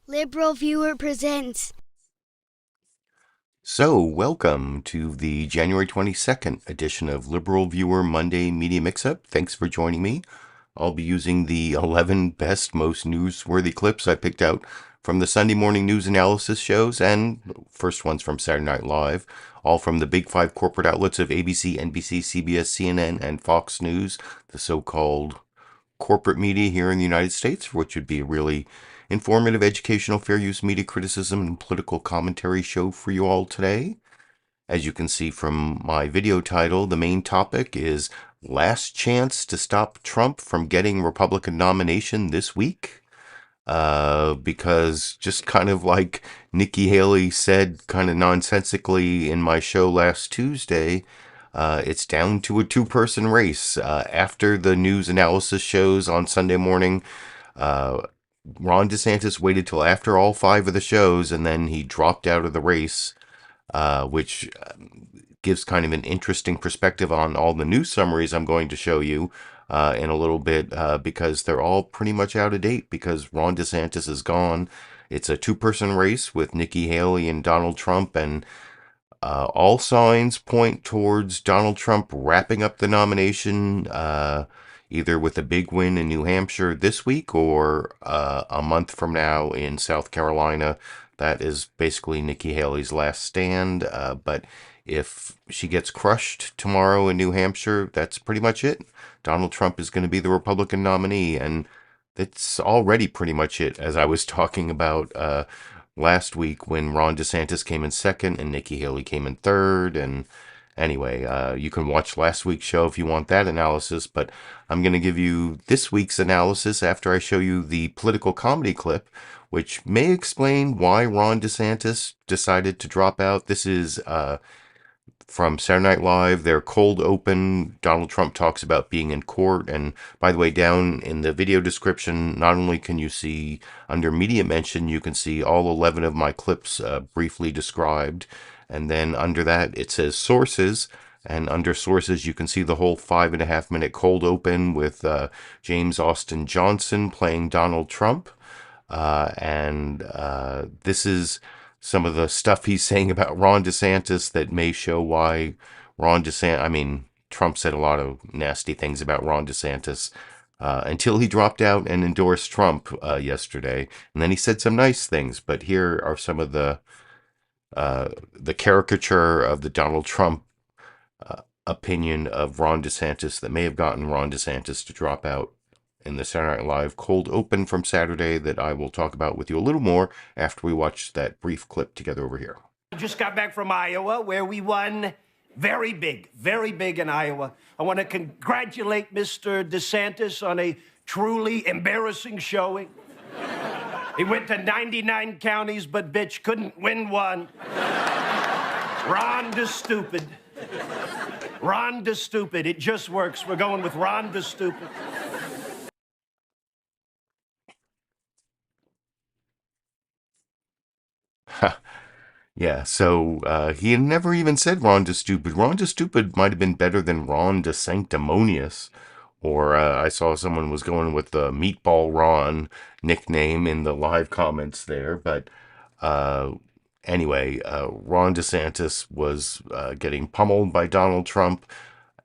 LiberalViewer presents. So, welcome to the January 22nd edition of Liberal Viewer Monday Media Mixup. Thanks for joining me. I'll be using the 11 best, most newsworthy clips I picked out from the Sunday morning news analysis shows and first ones from Saturday Night Live, all from the big five corporate outlets of ABC, NBC, CBS, CNN, and Fox News, the so-called corporate media here in the United States, which would be a really informative, educational, fair use media criticism and political commentary show for you all today. As you can see from my video title, the main topic is last chance to stop Trump from getting Republican nomination this week. Because just kind of like Nikki Haley said kind of nonsensically in my show last Tuesday, it's down to a two-person race. After the news analysis shows on Sunday morning, uh, Ron DeSantis waited till after all five of the shows, and then he dropped out of the race, which gives kind of an interesting perspective on all the news summaries I'm going to show you in a little bit, because they're all pretty much out of date because Ron DeSantis is gone. It's a two-person race with Nikki Haley and Donald Trump, and all signs point towards Donald Trump wrapping up the nomination, either with a big win in New Hampshire this week or a month from now in South Carolina. That is basically Nikki Haley's last stand. But if she gets crushed tomorrow in New Hampshire, that's pretty much it. Donald Trump is going to be the Republican nominee, and that's already pretty much it, as I was talking about last week when Ron DeSantis came in second and Nikki Haley came in third. And anyway, you can watch last week's show if you want that analysis, but I'm going to give you this week's analysis after I show you the political comedy clip, which may explain why Ron DeSantis decided to drop out. This is from Saturday Night Live, their cold open. Donald Trump talks about being in court. And by the way, down in the video description, not only can you see under media mention, you can see all 11 of my clips briefly described. And then under that, it says sources. And under sources, you can see the whole 5.5 minute cold open with James Austin Johnson playing Donald Trump. This is some of the stuff he's saying about Ron DeSantis that may show why Trump said a lot of nasty things about Ron DeSantis until he dropped out and endorsed Trump yesterday. And then he said some nice things, but here are some of the caricature of the Donald Trump opinion of Ron DeSantis that may have gotten Ron DeSantis to drop out in the Saturday Night Live cold open from Saturday that I will talk about with you a little more after we watch that brief clip together over here. I just got back from Iowa where we won very big in Iowa. I want to congratulate Mr. DeSantis on a truly embarrassing showing. He went to 99 counties, but bitch, couldn't win one. Ron DeStupid. Ron DeStupid. It just works. We're going with Ron DeStupid. Yeah, so he had never even said Ron DeStupid. Ron DeStupid might have been better than Ron DeSanctimonious. Or I saw someone was going with the Meatball Ron nickname in the live comments there. But anyway, Ron DeSantis was getting pummeled by Donald Trump,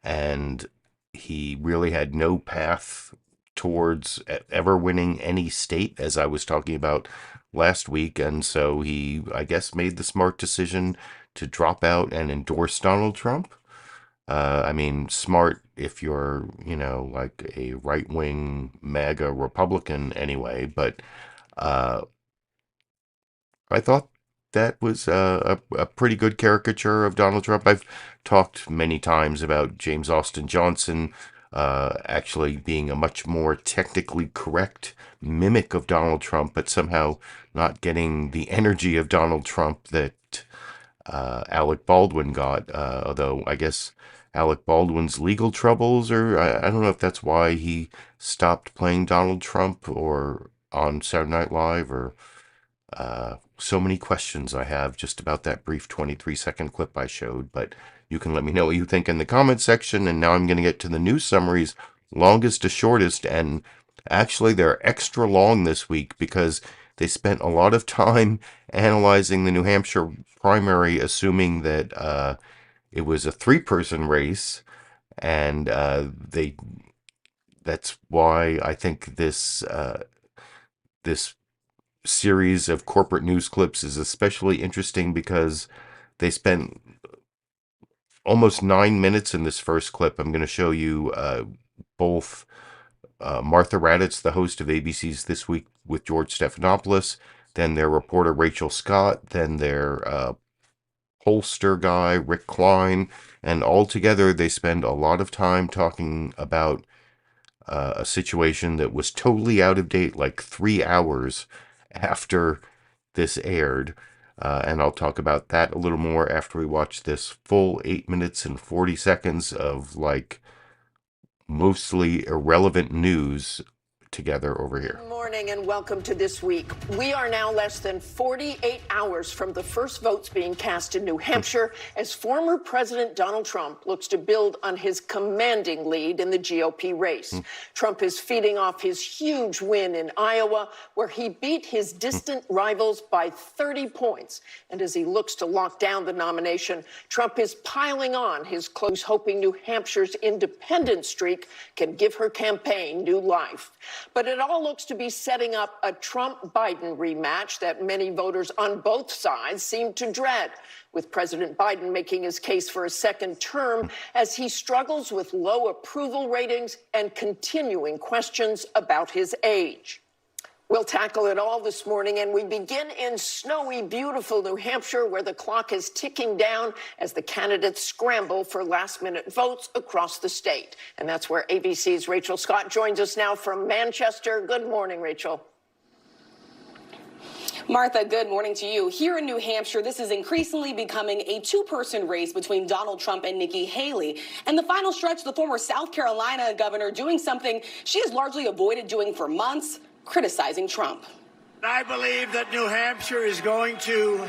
and he really had no path towards ever winning any state, as I was talking about last week. And so he, I guess, made the smart decision to drop out and endorse Donald Trump. Smart if you're, like a right-wing MAGA Republican anyway, but I thought that was a pretty good caricature of Donald Trump. I've talked many times about James Austin Johnson actually being a much more technically correct mimic of Donald Trump, but somehow not getting the energy of Donald Trump that Alec Baldwin got, although I guess Alec Baldwin's legal troubles, or I don't know if that's why he stopped playing Donald Trump or on Saturday Night Live, or so many questions I have just about that brief 23-second clip I showed. But You can let me know what you think in the comment section. And now I'm going to get to the news summaries, longest to shortest. And actually, they're extra long this week because they spent a lot of time analyzing the New Hampshire primary, assuming that it was a 3-person race. And that's why I think this series of corporate news clips is especially interesting, because they spent almost 9 minutes in this first clip. I'm going to show you both Martha Raddatz, the host of ABC's This Week with George Stephanopoulos, then their reporter Rachel Scott, then their pollster guy Rick Klein, and all together they spend a lot of time talking about a situation that was totally out of date, like 3 hours after this aired. And I'll talk about that a little more after we watch this full 8 minutes and 40 seconds of like mostly irrelevant news together over here. Good morning and welcome to This Week. We are now less than 48 hours from the first votes being cast in New Hampshire as former President Donald Trump looks to build on his commanding lead in the GOP race. Trump is feeding off his huge win in Iowa, where he beat his distant rivals by 30 points. And as he looks to lock down the nomination, Trump is piling on his close, hoping New Hampshire's independent streak can give her campaign new life. But it all looks to be setting up a Trump-Biden rematch that many voters on both sides seem to dread, with President Biden making his case for a second term as he struggles with low approval ratings and continuing questions about his age. We'll tackle it all this morning, and we begin in snowy, beautiful New Hampshire, where the clock is ticking down as the candidates scramble for last-minute votes across the state. And that's where ABC's Rachel Scott joins us now from Manchester. Good morning, Rachel. Martha, good morning to you. Here in New Hampshire, this is increasingly becoming a 2-person race between Donald Trump and Nikki Haley. And the final stretch, the former South Carolina governor doing something she has largely avoided doing for months, criticizing Trump. I believe that New Hampshire is going to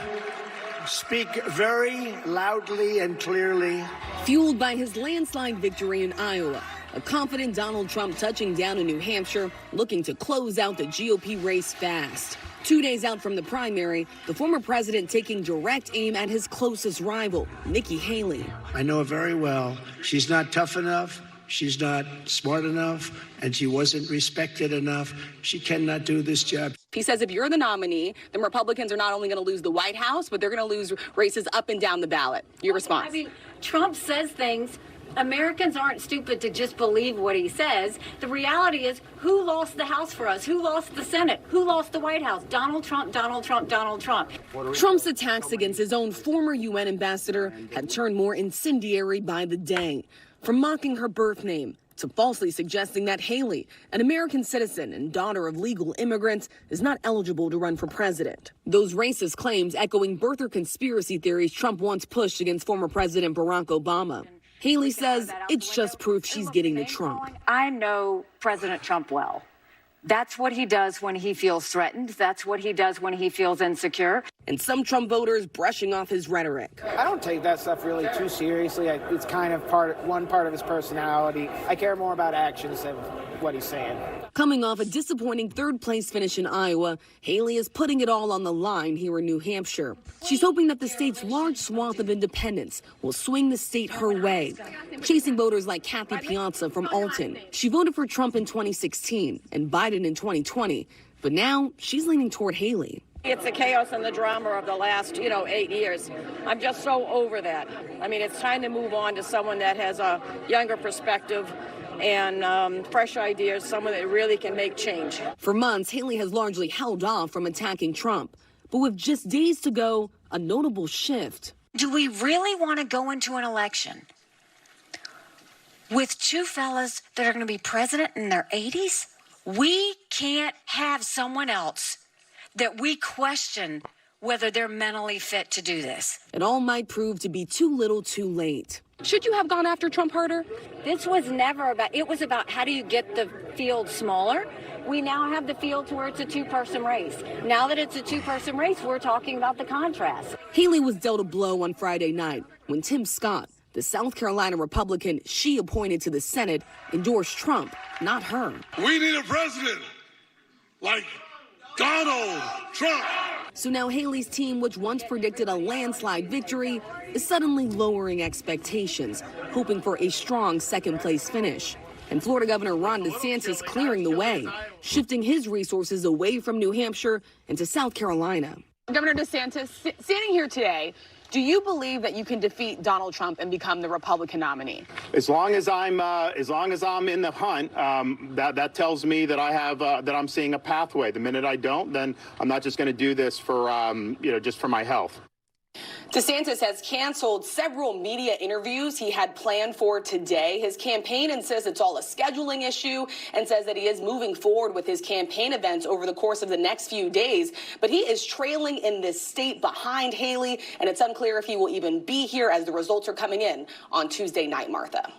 speak very loudly and clearly. Fueled by his landslide victory in Iowa, a confident Donald Trump touching down in New Hampshire, looking to close out the GOP race fast. 2 days out from the primary, the former president taking direct aim at his closest rival, Nikki Haley. I know her very well. She's not tough enough. She's not smart enough, and she wasn't respected enough. She cannot do this job. He says if you're the nominee, then Republicans are not only going to lose the White House, but they're going to lose races up and down the ballot. Your response? I mean, Trump says things. Americans aren't stupid to just believe what he says. The reality is, who lost the House for us? Who lost the Senate? Who lost the White House? Donald Trump, Donald Trump, Donald Trump. Trump's attacks against his own former UN ambassador had turned more incendiary by the day. From mocking her birth name to falsely suggesting that Haley, an American citizen and daughter of legal immigrants, is not eligible to run for president. Those racist claims echoing birther conspiracy theories Trump once pushed against former President Barack Obama. Haley says it's just proof she's getting to Trump. I know President Trump well. That's what he does when he feels threatened. That's what he does when he feels insecure. And some Trump voters brushing off his rhetoric. I don't take that stuff really too seriously. It's kind of one part of his personality. I care more about actions than what he's saying. Coming off a disappointing third-place finish in Iowa, Haley is putting it all on the line here in New Hampshire. She's hoping that the state's large swath of independents will swing the state her way, chasing voters like Kathy Piazza from Alton. She voted for Trump in 2016 and Biden in 2020, but now she's leaning toward Haley. It's the chaos and the drama of the last, 8 years. I'm just so over that. I mean, it's time to move on to someone that has a younger perspective and fresh ideas, someone that really can make change. For months, Haley has largely held off from attacking Trump. But with just days to go, a notable shift. Do we really want to go into an election with two fellas that are going to be president in their 80s? We can't have someone else that we question whether they're mentally fit to do this. It all might prove to be too little too late. Should you have gone after Trump harder? This was never about, it was about how do you get the field smaller? We now have the field to where it's a 2-person race. Now that it's a 2-person race, we're talking about the contrast. Haley was dealt a blow on Friday night when Tim Scott, The South Carolina Republican she appointed to the Senate endorsed Trump, not her. We need a president like Donald Trump. So now Haley's team, which once predicted a landslide victory, is suddenly lowering expectations, hoping for a strong second-place finish. And Florida Governor Ron DeSantis clearing the way, shifting his resources away from New Hampshire into South Carolina. Governor DeSantis, standing here today, do you believe that you can defeat Donald Trump and become the Republican nominee? As long as I'm in the hunt, that tells me that I have that I'm seeing a pathway. The minute I don't, then I'm not just going to do this for just for my health. DeSantis has canceled several media interviews he had planned for today. His campaign insists it's all a scheduling issue and says that he is moving forward with his campaign events over the course of the next few days. But he is trailing in this state behind Haley, and it's unclear if he will even be here as the results are coming in on Tuesday night, Martha.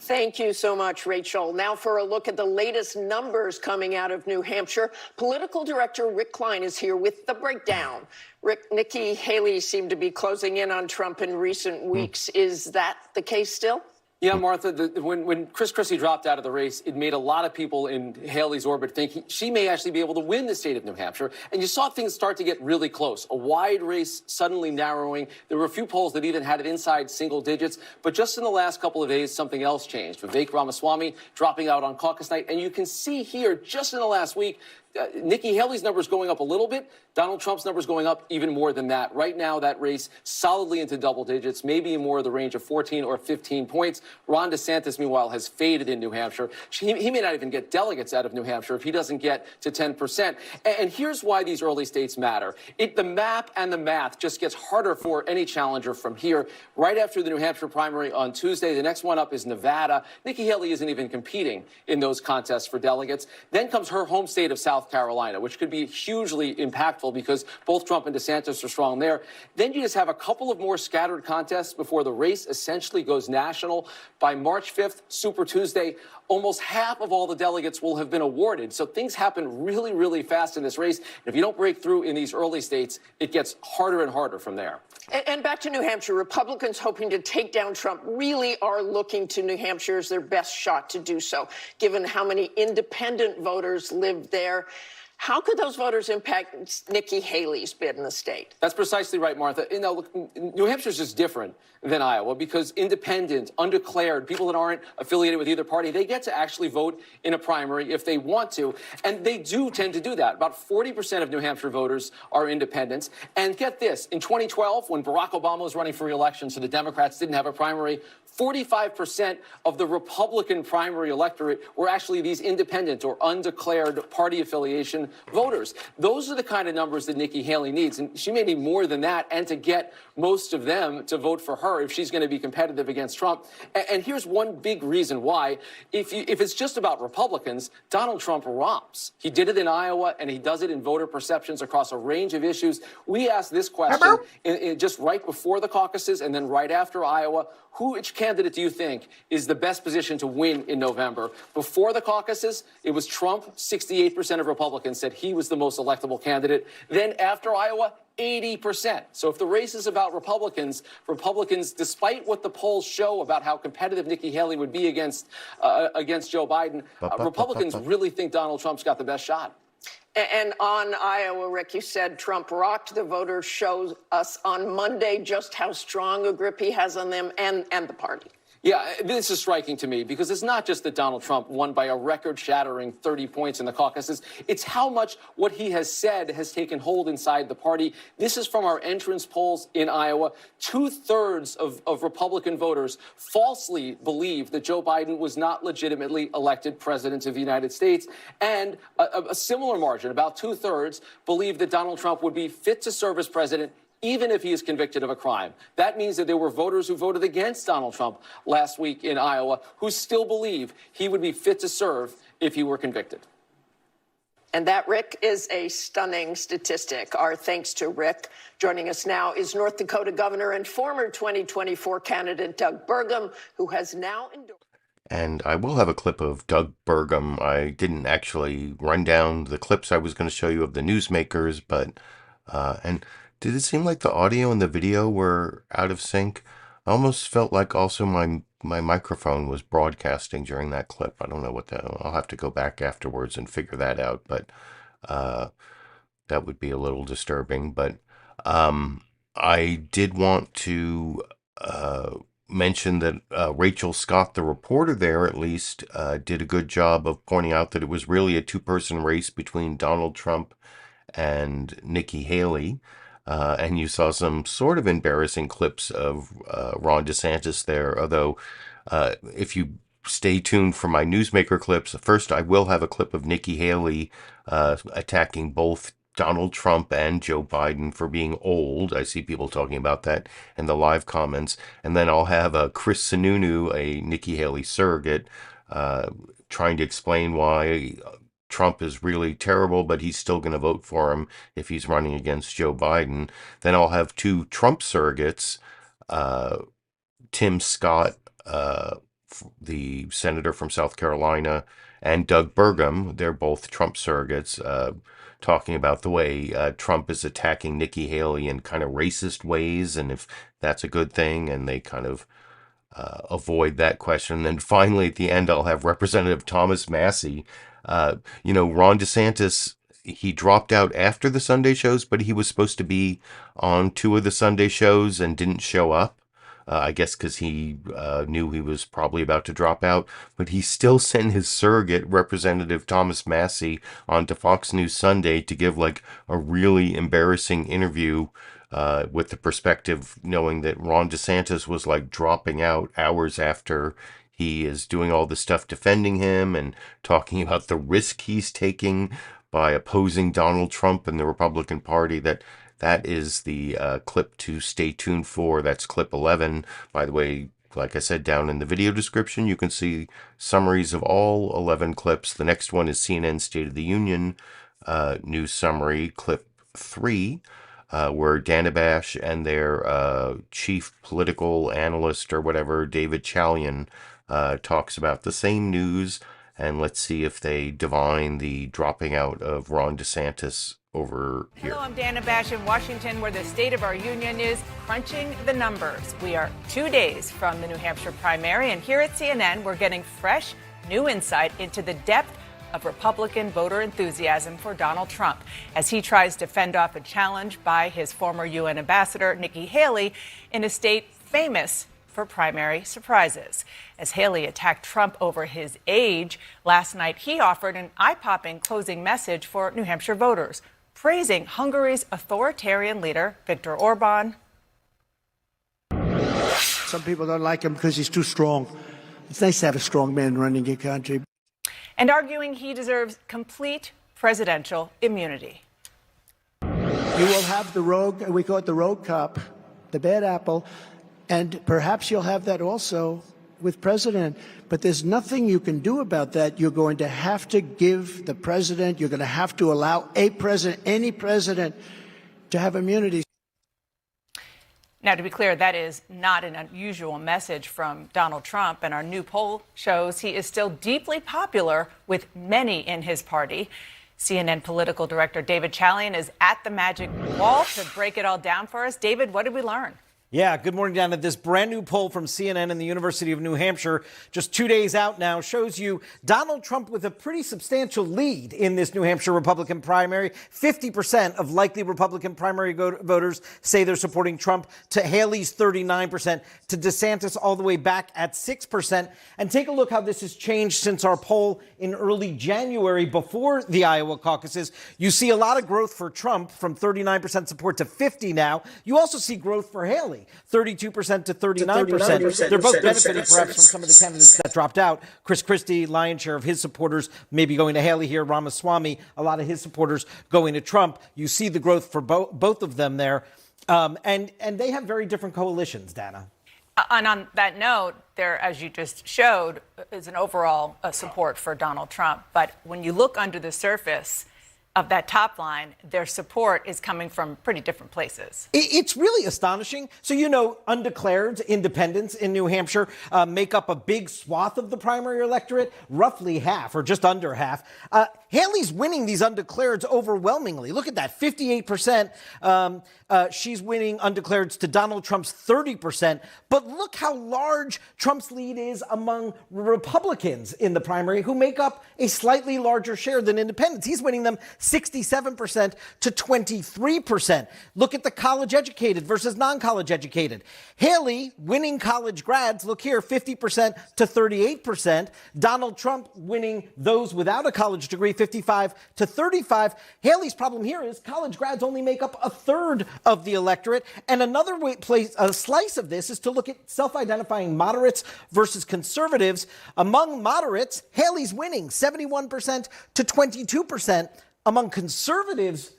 Thank you so much, Rachel. Now for a look at the latest numbers coming out of New Hampshire. Political director Rick Klein is here with the breakdown. Rick, Nikki Haley seemed to be closing in on Trump in recent weeks. Is that the case still? Yeah, Martha, when Chris Christie dropped out of the race, it made a lot of people in Haley's orbit think she may actually be able to win the state of New Hampshire. And you saw things start to get really close. A wide race suddenly narrowing. There were a few polls that even had it inside single digits. But just in the last couple of days, something else changed. Vivek Ramaswamy dropping out on caucus night. And you can see here, just in the last week, Nikki Haley's numbers going up a little bit. Donald Trump's numbers going up even more than that. Right now, that race solidly into double digits, maybe more of the range of 14 or 15 points. Ron DeSantis, meanwhile, has faded in New Hampshire. He may not even get delegates out of New Hampshire if he doesn't get to 10%. And here's why these early states matter. The map and the math just gets harder for any challenger from here. Right after the New Hampshire primary on Tuesday, the next one up is Nevada. Nikki Haley isn't even competing in those contests for delegates. Then comes her home state of South Carolina, which could be hugely impactful because both Trump and DeSantis are strong there. Then you just have a couple of more scattered contests before the race essentially goes national. By March 5th, Super Tuesday, almost half of all the delegates will have been awarded. So things happen really, really fast in this race. And if you don't break through in these early states, it gets harder and harder from there. And back to New Hampshire, Republicans hoping to take down Trump really are looking to New Hampshire as their best shot to do so, given how many independent voters live there. How could those voters impact Nikki Haley's bid in the state? That's precisely right, Martha. Look, New Hampshire's just different than Iowa because independent, undeclared, people that aren't affiliated with either party, they get to actually vote in a primary if they want to. And they do tend to do that. About 40% of New Hampshire voters are independents. And get this, in 2012, when Barack Obama was running for re-election, so the Democrats didn't have a primary, 45% of the Republican primary electorate were actually these independent or undeclared party affiliation voters. Those are the kind of numbers that Nikki Haley needs. And she may need more than that and to get most of them to vote for her if she's going to be competitive against Trump. And here's one big reason why. If it's just about Republicans, Donald Trump romps. He did it in Iowa, and he does it in voter perceptions across a range of issues. We asked this question just right before the caucuses and then right after Iowa. Which candidate do you think is the best position to win in November? Before the caucuses, it was Trump. 68% of Republicans said he was the most electable candidate. Then after Iowa, 80%. So if the race is about Republicans, despite what the polls show about how competitive Nikki Haley would be against Joe Biden, Republicans really think Donald Trump's got the best shot. And on Iowa, Rick, you said Trump rocked. The voters showed us on Monday just how strong a grip he has on them and the party. Yeah, this is striking to me because it's not just that Donald Trump won by a record-shattering 30 points in the caucuses. It's how much what he has said has taken hold inside the party. This is from our entrance polls in Iowa. 2/3 of Republican voters falsely believe that Joe Biden was not legitimately elected president of the United States. And a similar margin, about 2/3, believe that Donald Trump would be fit to serve as president even if he is convicted of a crime. That means that there were voters who voted against Donald Trump last week in Iowa who still believe he would be fit to serve if he were convicted. And that, Rick, is a stunning statistic. Our thanks to Rick. Joining us now is North Dakota Governor and former 2024 candidate Doug Burgum, who has now endorsed. And I will have a clip of Doug Burgum. I didn't actually run down the clips I was going to show you of the newsmakers, but and did it seem like the audio and the video were out of sync? I almost felt like also my microphone was broadcasting during that clip. I don't know what that. I'll have to go back afterwards and figure that out. But that would be a little disturbing. But I did want to mention that Rachel Scott, the reporter there, at least, did a good job of pointing out that it was really a two-person race between Donald Trump and Nikki Haley. And you saw some sort of embarrassing clips of Ron DeSantis there, although if you stay tuned for my newsmaker clips, first I will have a clip of Nikki Haley attacking both Donald Trump and Joe Biden for being old. I see people talking about that in the live comments. And then I'll have Chris Sununu, a Nikki Haley surrogate, trying to explain why Trump is really terrible, but he's still going to vote for him if he's running against Joe Biden. Then I'll have two Trump surrogates, Tim Scott, the senator from South Carolina, and Doug Burgum. They're both Trump surrogates, talking about the way Trump is attacking Nikki Haley in kind of racist ways, and if that's a good thing, and they kind of avoid that question. And then finally, at the end, I'll have Representative Thomas Massey. Ron DeSantis, he dropped out after the Sunday shows, but he was supposed to be on 2 of the Sunday shows and didn't show up. I guess because he knew he was probably about to drop out, but he still sent his surrogate, Representative Thomas Massey, onto Fox News Sunday to give like a really embarrassing interview with the perspective, knowing that Ron DeSantis was like dropping out hours after he is doing all this stuff defending him and talking about the risk he's taking by opposing Donald Trump and the Republican Party. That is the clip to stay tuned for. That's clip 11. By the way, like I said, down in the video description, you can see summaries of all 11 clips. The next one is CNN State of the Union news summary, clip 3, where Danabash and their chief political analyst or whatever, David Chalian, talks about the same news. And let's see if they divine the dropping out of Ron DeSantis over here. Hello, I'm Dana Bash in Washington, where the State of our Union is crunching the numbers. We are 2 days from the New Hampshire primary, and here at CNN, we're getting fresh, new insight into the depth of Republican voter enthusiasm for Donald Trump as he tries to fend off a challenge by his former UN ambassador, Nikki Haley, in a state famous for primary surprises. As Haley attacked Trump over his age, last night he offered an eye-popping closing message for New Hampshire voters, praising Hungary's authoritarian leader, Viktor Orban. Some people don't like him because he's too strong. It's nice to have a strong man running your country. And arguing he deserves complete presidential immunity. You will have the rogue, we call it the rogue cop, the bad apple, and perhaps you'll have that also with president. But there's nothing you can do about that. You're going to have to give the president, you're going to have to allow a president, any president, to have immunity. Now, to be clear, that is not an unusual message from Donald Trump, and our new poll shows he is still deeply popular with many in his party. CNN political director David Chalian is at the magic wall to break it all down for us. David, what did we learn? Yeah, good morning, Dana. This brand new poll from CNN and the University of New Hampshire, just 2 days out now, shows you Donald Trump with a pretty substantial lead in this New Hampshire Republican primary. 50% of likely Republican primary voters say they're supporting Trump, to Haley's 39%, to DeSantis all the way back at 6%. And take a look how this has changed since our poll in early January before the Iowa caucuses. You see a lot of growth for Trump, from 39% support to 50% now. You also see growth for Haley. 32% to 39%. They're both benefiting perhaps from some of the candidates that dropped out. Chris Christie, lion's share of his supporters, maybe going to Haley here. Ramaswamy, a lot of his supporters going to Trump. You see the growth for both of them there. And they have very different coalitions, Dana. And on that note, there, as you just showed, is an overall support for Donald Trump. But when you look under the surface, of that top line, their support is coming from pretty different places. It's really astonishing. So, undeclareds, independents in New Hampshire make up a big swath of the primary electorate, roughly half or just under half. Haley's winning these undeclareds overwhelmingly. Look at that, 58%. She's winning undeclareds to Donald Trump's 30%. But look how large Trump's lead is among Republicans in the primary, who make up a slightly larger share than independents. He's winning them 67% to 23%. Look at the college educated versus non-college educated. Haley winning college grads, look here, 50% to 38%. Donald Trump winning those without a college degree, 55 to 35. Haley's problem here is college grads only make up a third of the electorate. And another slice of this is to look at self-identifying moderates versus conservatives. Among moderates, Haley's winning 71% to 22%. Among conservatives,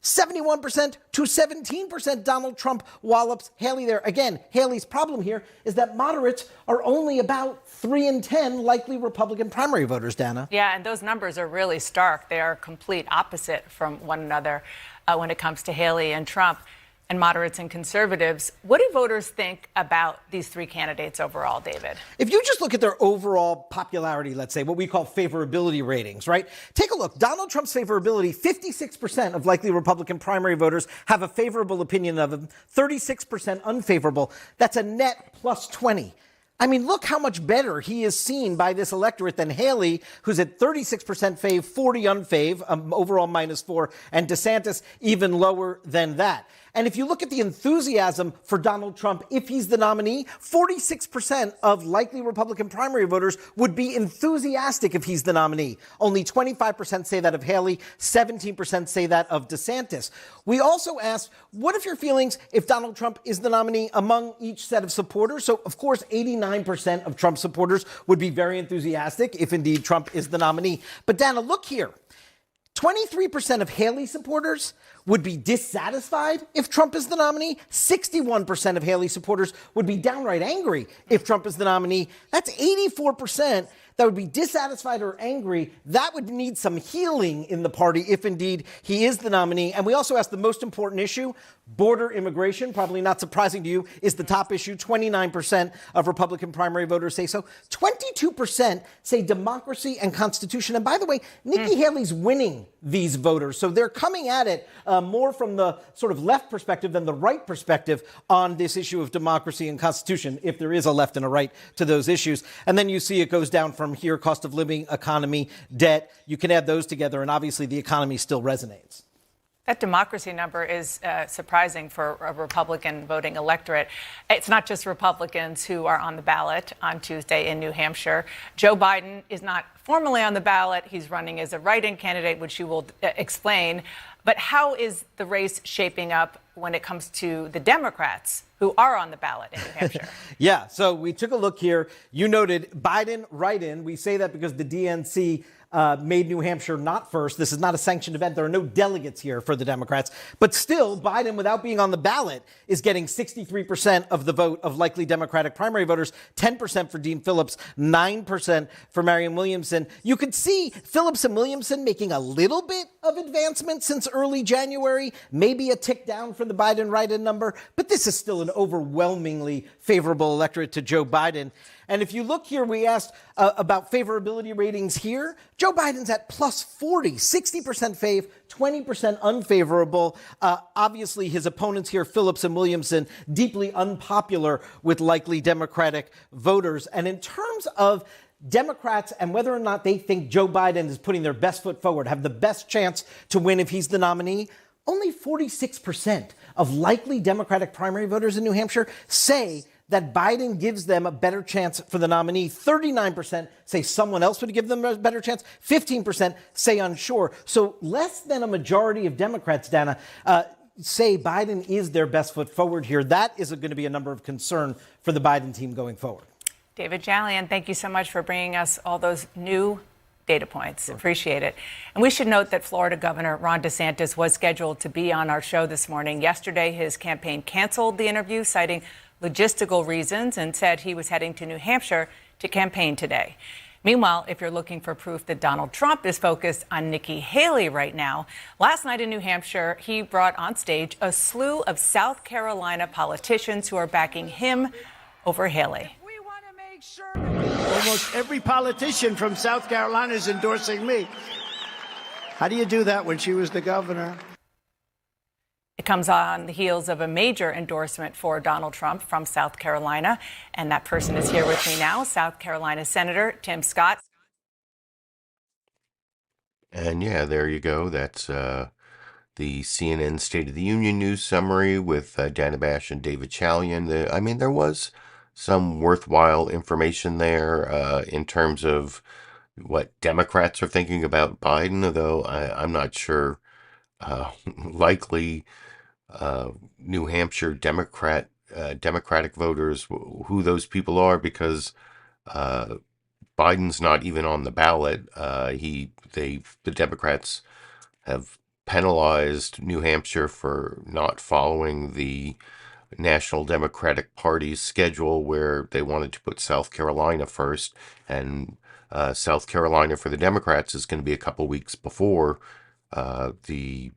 71% to 17%. Donald Trump wallops Haley there. Again, Haley's problem here is that moderates are only about 3 in 10 likely Republican primary voters, Dana. Yeah, and those numbers are really stark. They are complete opposite from one another when it comes to Haley and Trump and moderates and conservatives. What do voters think about these three candidates overall, David? If you just look at their overall popularity, let's say, what we call favorability ratings, right? Take a look. Donald Trump's favorability, 56% of likely Republican primary voters have a favorable opinion of him, 36% unfavorable. That's a net plus 20. I mean, look how much better he is seen by this electorate than Haley, who's at 36% fave, 40 unfave, overall -4, and DeSantis even lower than that. And if you look at the enthusiasm for Donald Trump, if he's the nominee, 46% of likely Republican primary voters would be enthusiastic if he's the nominee. Only 25% say that of Haley, 17% say that of DeSantis. We also asked, what if your feelings if Donald Trump is the nominee among each set of supporters? So, of course, 89% of Trump supporters would be very enthusiastic if indeed Trump is the nominee. But Dana, look here. 23% of Haley supporters would be dissatisfied if Trump is the nominee. 61% of Haley supporters would be downright angry if Trump is the nominee. That's 84% that would be dissatisfied or angry. That would need some healing in the party if indeed he is the nominee. And we also asked the most important issue, border immigration, probably not surprising to you, is the top issue. 29% of Republican primary voters say so. 22% say democracy and constitution. And by the way, Nikki Haley's winning these voters. So they're coming at it more from the sort of left perspective than the right perspective on this issue of democracy and constitution, if there is a left and a right to those issues. And then you see it goes down from here, cost of living, economy, debt. You can add those together, and obviously the economy still resonates. That democracy number is surprising for a Republican voting electorate. It's not just Republicans who are on the ballot on Tuesday in New Hampshire. Joe Biden is not formally on the ballot. He's running as a write-in candidate, which you will explain. But how is the race shaping up when it comes to the Democrats who are on the ballot in New Hampshire? Yeah, so we took a look here. You noted Biden write-in. We say that because the DNC made New Hampshire not first. This is not a sanctioned event. There are no delegates here for the Democrats. But still, Biden, without being on the ballot, is getting 63% of the vote of likely Democratic primary voters, 10% for Dean Phillips, 9% for Marianne Williamson. You could see Phillips and Williamson making a little bit of advancement since early January, maybe a tick down from the Biden write-in number, but this is still an overwhelmingly favorable electorate to Joe Biden. And if you look here, we asked about favorability ratings here. Joe Biden's at plus 40, 60% fave, 20% unfavorable. Obviously, his opponents here, Phillips and Williamson, deeply unpopular with likely Democratic voters. And in terms of Democrats and whether or not they think Joe Biden is putting their best foot forward, have the best chance to win if he's the nominee, only 46% of likely Democratic primary voters in New Hampshire say that Biden gives them a better chance for the nominee. 39% say someone else would give them a better chance. 15% say unsure. So less than a majority of Democrats, Dana, say Biden is their best foot forward here. That is going to be a number of concern for the Biden team going forward. David Chalian, thank you so much for bringing us all those new data points. Sure. Appreciate it. And we should note that Florida Governor Ron DeSantis was scheduled to be on our show this morning. Yesterday, his campaign canceled the interview, citing logistical reasons, and said he was heading to New Hampshire to campaign today. Meanwhile, if you're looking for proof that Donald Trump is focused on Nikki Haley right now, last night in New Hampshire, he brought on stage a slew of South Carolina politicians who are backing him over Haley. Almost every politician from South Carolina is endorsing me. How do you do that when she was the governor? It comes on the heels of a major endorsement for Donald Trump from South Carolina. And that person is here with me now, South Carolina Senator Tim Scott. And yeah, there you go. That's the CNN State of the Union news summary with Dana Bash and David Chalian. There was some worthwhile information there in terms of what Democrats are thinking about Biden, although I'm not sure. Likely New Hampshire Democratic voters, who those people are, because Biden's not even on the ballot. The Democrats have penalized New Hampshire for not following the National Democratic Party's schedule, where they wanted to put South Carolina first, and South Carolina for the Democrats is going to be a couple weeks before the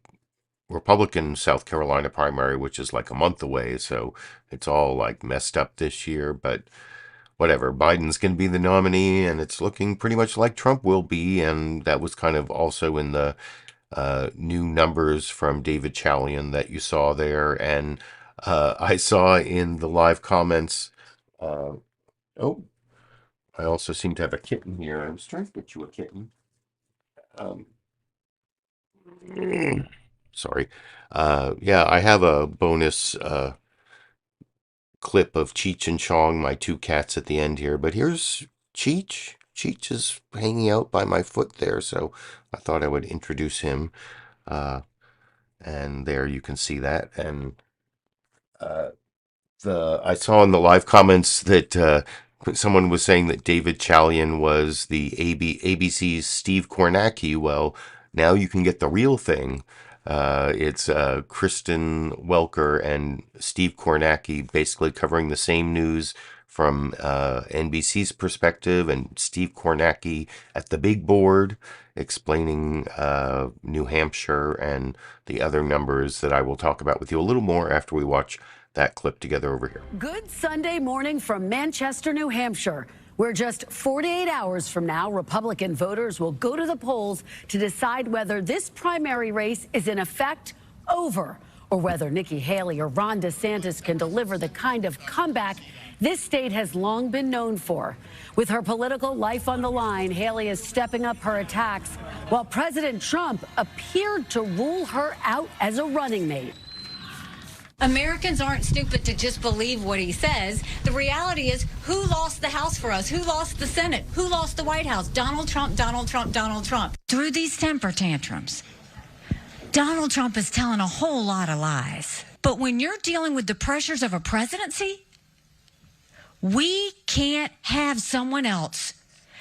Republican South Carolina primary, which is like a month away. So it's all like messed up this year, but whatever. Biden's going to be the nominee, and it's looking pretty much like Trump will be. And that was kind of also in the new numbers from David Chalian that you saw there. And I saw in the live comments, I also seem to have a kitten here. I was trying to get you a kitten. Sorry. I have a bonus clip of Cheech and Chong, my two cats, at the end here. But here's Cheech. Cheech is hanging out by my foot there, so I thought I would introduce him. And there you can see that. And I saw in the live comments that someone was saying that David Chalian was the ABC's Steve Kornacki. Well, now you can get the real thing. It's Kristen Welker and Steve Kornacki basically covering the same news from NBC's perspective, and Steve Kornacki at the big board explaining New Hampshire and the other numbers that I will talk about with you a little more after we watch that clip together over here. Good Sunday morning from Manchester, New Hampshire, where just 48 hours from now, Republican voters will go to the polls to decide whether this primary race is in effect over, or whether Nikki Haley or Ron DeSantis can deliver the kind of comeback this state has long been known for. With her political life on the line, Haley is stepping up her attacks, while President Trump appeared to rule her out as a running mate. Americans aren't stupid to just believe what he says. The reality is, who lost the House for us? Who lost the Senate? Who lost the White House? Donald Trump, Donald Trump, Donald Trump. Through these temper tantrums, Donald Trump is telling a whole lot of lies. But when you're dealing with the pressures of a presidency, we can't have someone else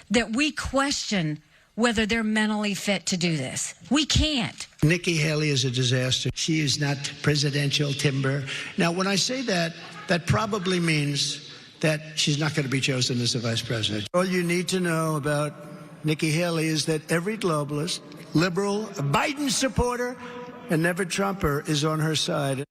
that we question whether they're mentally fit to do this. We can't. Nikki Haley is a disaster. She is not presidential timber. Now, when I say that, that probably means that she's not going to be chosen as the vice president. All you need to know about Nikki Haley is that every globalist, liberal, a Biden supporter, and never Trumper is on her side.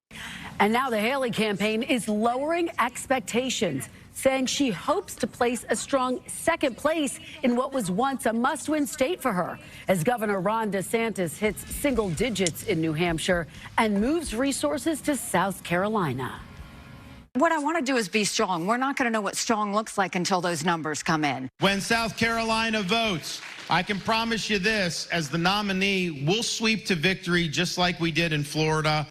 And now the Haley campaign is lowering expectations, saying she hopes to place a strong second place in what was once a must-win state for her, as Governor Ron DeSantis hits single digits in New Hampshire and moves resources to South Carolina. What I want to do is be strong. We're not going to know what strong looks like until those numbers come in. When South Carolina votes, I can promise you this, as the nominee, we'll sweep to victory just like we did in Florida.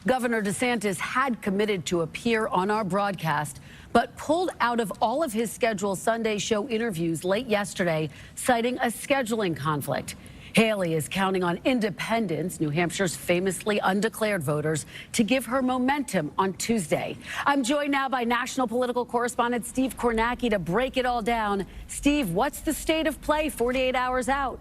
Governor DeSantis had committed to appear on our broadcast, but pulled out of all of his scheduled Sunday show interviews late yesterday, citing a scheduling conflict. Haley is counting on independents, New Hampshire's famously undeclared voters, to give her momentum on Tuesday. I'm joined now by national political correspondent Steve Kornacki to break it all down. Steve, what's the state of play 48 hours out?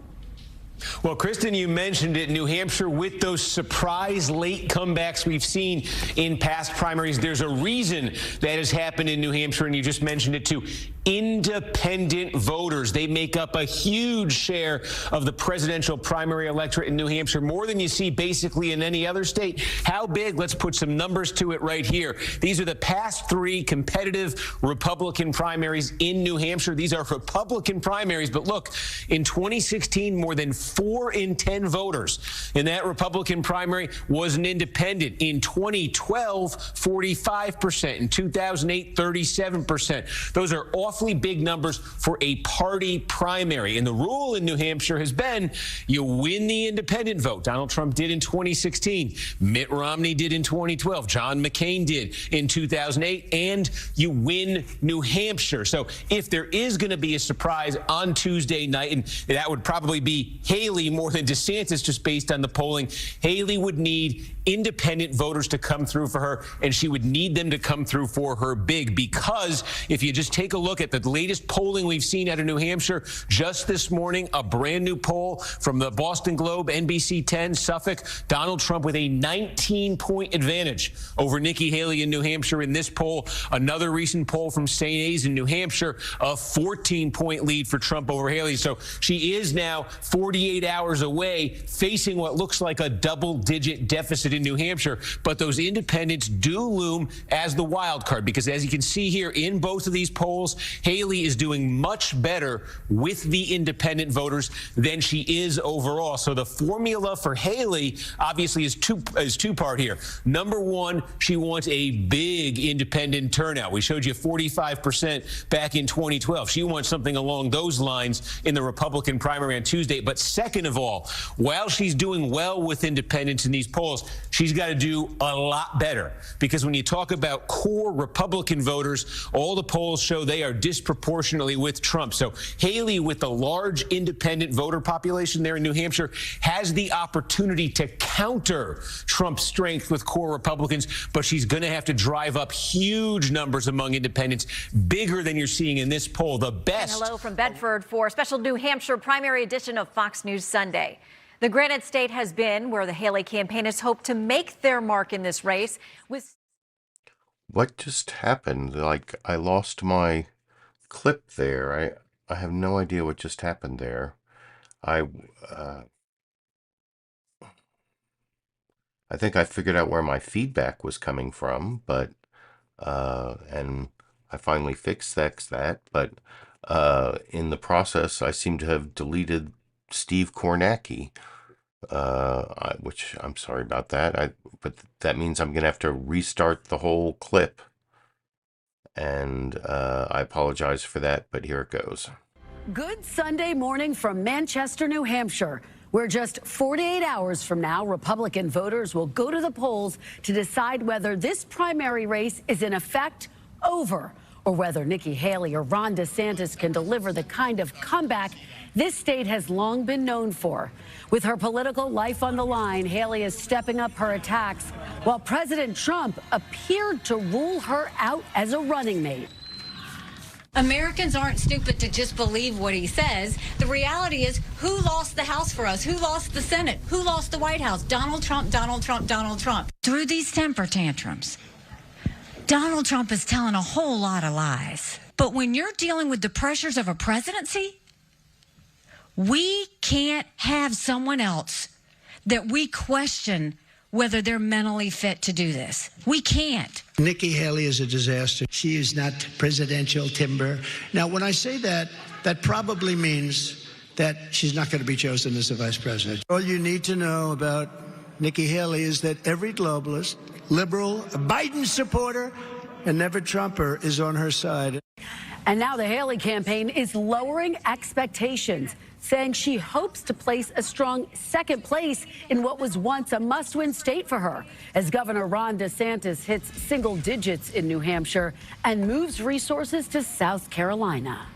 Well, Kristen, you mentioned it. New Hampshire, with those surprise late comebacks we've seen in past primaries, there's a reason that has happened in New Hampshire, and you just mentioned it too. Independent voters. They make up a huge share of the presidential primary electorate in New Hampshire, more than you see basically in any other state. How big? Let's put some numbers to it right here. These are the past 3 competitive Republican primaries in New Hampshire. These are Republican primaries, but look, in 2016, more than 4 in 10 voters in that Republican primary was an independent. In 2012, 45%. In 2008, 37%. Those are awfully big numbers for a party primary. And the rule in New Hampshire has been you win the independent vote. Donald Trump did in 2016. Mitt Romney did in 2012. John McCain did in 2008. And you win New Hampshire. So if there is going to be a surprise on Tuesday night, and that would probably be Haley more than DeSantis, just based on the polling, Haley would need independent voters to come through for her, and she would need them to come through for her big, because if you just take a look at the latest polling we've seen out of New Hampshire just this morning, a brand new poll from the Boston Globe, NBC 10, Suffolk, Donald Trump with a 19-point advantage over Nikki Haley in New Hampshire in this poll. Another recent poll from St. A's in New Hampshire, a 14-point lead for Trump over Haley. So she is now 48 hours away, facing what looks like a double-digit deficit in New Hampshire. But those independents do loom as the wild card, because as you can see here in both of these polls, Haley is doing much better with the independent voters than she is overall. So the formula for Haley obviously is two-part here. Number one, she wants a big independent turnout. We showed you 45% back in 2012. She wants something along those lines in the Republican primary on Tuesday. But second of all, while she's doing well with independents in these polls, she's got to do a lot better, because when you talk about core Republican voters, all the polls show they are disproportionately with Trump. So Haley, with the large independent voter population there in New Hampshire, has the opportunity to counter Trump's strength with core Republicans, but she's going to have to drive up huge numbers among independents, bigger than you're seeing in this poll. The best. And hello from Bedford for a special New Hampshire primary edition of Fox News Sunday. The Granite State has been where the Haley campaign has hoped to make their mark in this race. What just happened? Like, I lost my clip there. I have no idea what just happened there. I think I figured out where my feedback was coming from, but and I finally fixed that, but in the process, I seem to have deleted Steve Kornacki, which I'm sorry about that. But that means I'm going to have to restart the whole clip, and I apologize for that, but here it goes. Good Sunday morning from Manchester, New Hampshire, where just 48 hours from now, Republican voters will go to the polls to decide whether this primary race is in effect over, or whether Nikki Haley or Ron DeSantis can deliver the kind of comeback this state has long been known for. With her political life on the line, Haley is stepping up her attacks, while President Trump appeared to rule her out as a running mate. Americans aren't stupid to just believe what he says. The reality is, who lost the House for us? Who lost the Senate? Who lost the White House? Donald Trump, Donald Trump, Donald Trump. Through these temper tantrums, Donald Trump is telling a whole lot of lies. But when you're dealing with the pressures of a presidency, we can't have someone else that we question whether they're mentally fit to do this. We can't. Nikki Haley is a disaster. She is not presidential timber. Now, when I say that, that probably means that she's not going to be chosen as the vice president. All you need to know about Nikki Haley is that every globalist, liberal, a Biden supporter, and never Trumper is on her side. And now the Haley campaign is lowering expectations, saying she hopes to place a strong second place in what was once a must-win state for her, as Governor Ron DeSantis hits single digits in New Hampshire and moves resources to South Carolina.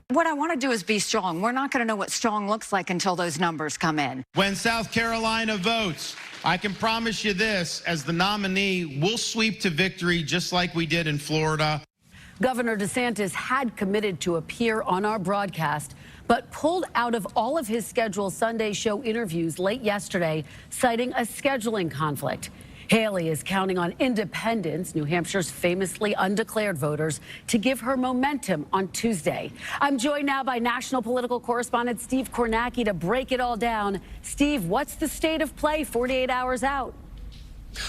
What I want to do is be strong. We're not going to know what strong looks like until those numbers come in. When South Carolina votes, I can promise you this, as the nominee, we'll sweep to victory just like we did in Florida. Governor DeSantis had committed to appear on our broadcast, but pulled out of all of his scheduled Sunday show interviews late yesterday, citing a scheduling conflict. Haley is counting on independents, New Hampshire's famously undeclared voters, to give her momentum on Tuesday. I'm joined now by national political correspondent Steve Kornacki to break it all down. Steve, what's the state of play 48 hours out?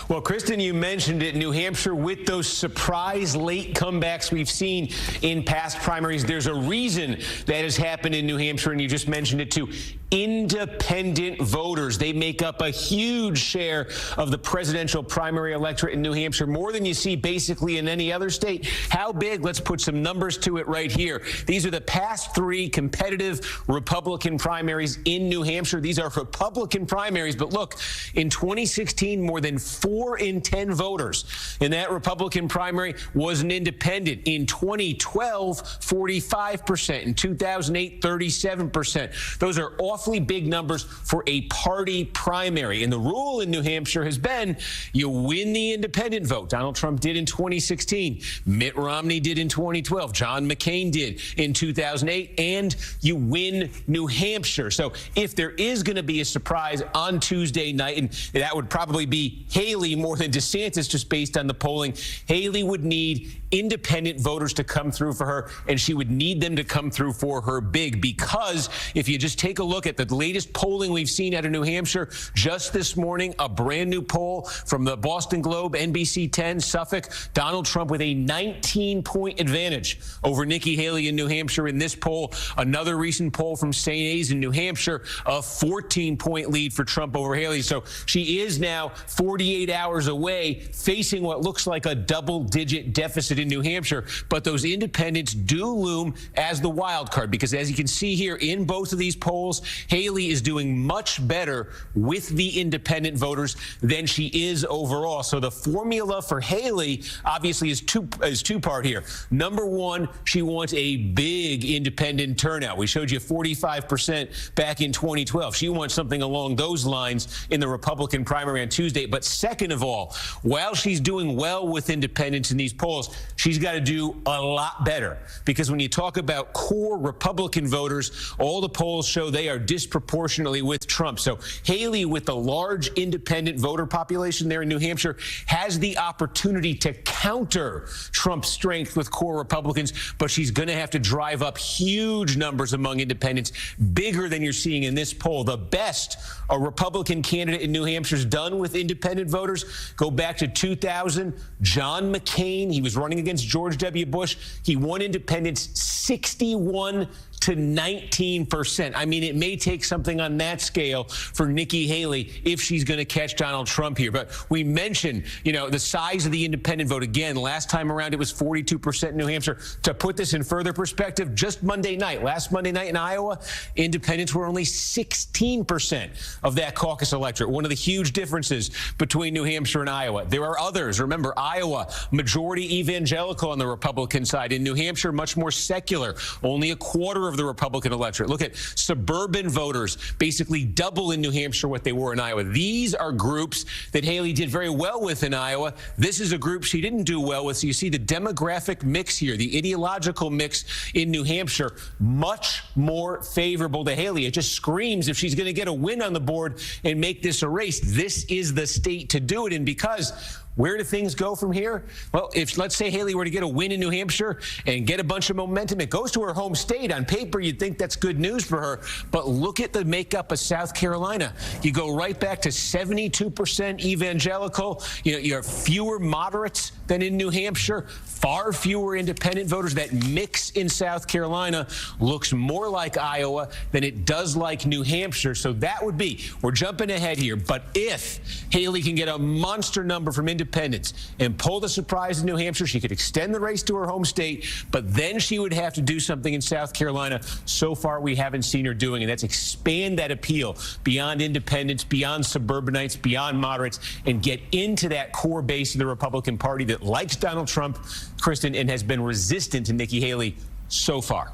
Well, Kristen, you mentioned it, New Hampshire, with those surprise late comebacks we've seen in past primaries. There's a reason that has happened in New Hampshire, and you just mentioned it too. Independent voters. They make up a huge share of the presidential primary electorate in New Hampshire, more than you see basically in any other state. How big? Let's put some numbers to it right here. These are the past 3 competitive Republican primaries in New Hampshire. These are Republican primaries, but look, in 2016, more than 4 in 10 voters in that Republican primary was an independent. In 2012, 45%. In 2008, 37%. Those are awfully big numbers for a party primary. And the rule in New Hampshire has been you win the independent vote. Donald Trump did in 2016. Mitt Romney did in 2012. John McCain did in 2008. And you win New Hampshire. So if there is going to be a surprise on Tuesday night, and that would probably be Haley more than DeSantis, just based on the polling, Haley would need independent voters to come through for her, and she would need them to come through for her big, because if you just take a look at the latest polling we've seen out of New Hampshire just this morning, a brand new poll from the Boston Globe, NBC 10, Suffolk, Donald Trump with a 19-point advantage over Nikki Haley in New Hampshire in this poll. Another recent poll from St. A's in New Hampshire, a 14-point lead for Trump over Haley. So she is now 48 hours away, facing what looks like a double-digit deficit in New Hampshire. But those independents do loom as the wild card, because as you can see here in both of these polls, Haley is doing much better with the independent voters than she is overall. So the formula for Haley obviously is two-part here. Number one, she wants a big independent turnout. We showed you 45% back in 2012. She wants something along those lines in the Republican primary on Tuesday. But second of all, while she's doing well with independents in these polls, she's got to do a lot better, because when you talk about core Republican voters, all the polls show they are disproportionately with Trump. So Haley, with the large independent voter population there in New Hampshire, has the opportunity to counter Trump's strength with core Republicans, but she's going to have to drive up huge numbers among independents, bigger than you're seeing in this poll. The best a Republican candidate in New Hampshire's done with independent voters, go back to 2000, John McCain. He was running against George W. Bush. He won independents 61 to 19%. I mean, it may take something on that scale for Nikki Haley if she's going to catch Donald Trump here. But we mentioned, you know, the size of the independent vote. Again, last time around, it was 42% in New Hampshire. To put this in further perspective, just Monday night, last Monday night in Iowa, independents were only 16% of that caucus electorate. One of the huge differences between New Hampshire and Iowa. There are others. Remember, Iowa, majority evangelical on the Republican side. In New Hampshire, much more secular, only a quarter of the Republican electorate. Look at suburban voters, basically double in New Hampshire what they were in Iowa. These are groups that Haley did very well with in Iowa. This is a group she didn't do well with. So you see the demographic mix here, the ideological mix in New Hampshire, much more favorable to Haley. It just screams if she's going to get a win on the board and make this a race, this is the state to do it in, because where do things go from here? Well, if, let's say, Haley were to get a win in New Hampshire and get a bunch of momentum, it goes to her home state. On paper, you'd think that's good news for her. But look at the makeup of South Carolina. You go right back to 72% evangelical. You know, you have fewer moderates than in New Hampshire, far fewer independent voters. That mix in South Carolina looks more like Iowa than it does like New Hampshire. So that would be, we're jumping ahead here, but if Haley can get a monster number from independents and pull the surprise in New Hampshire, she could extend the race to her home state, but then she would have to do something in South Carolina. So far, we haven't seen her doing, and that's expand that appeal beyond independents, beyond suburbanites, beyond moderates, and get into that core base of the Republican Party that likes Donald Trump, Kristen, and has been resistant to Nikki Haley so far.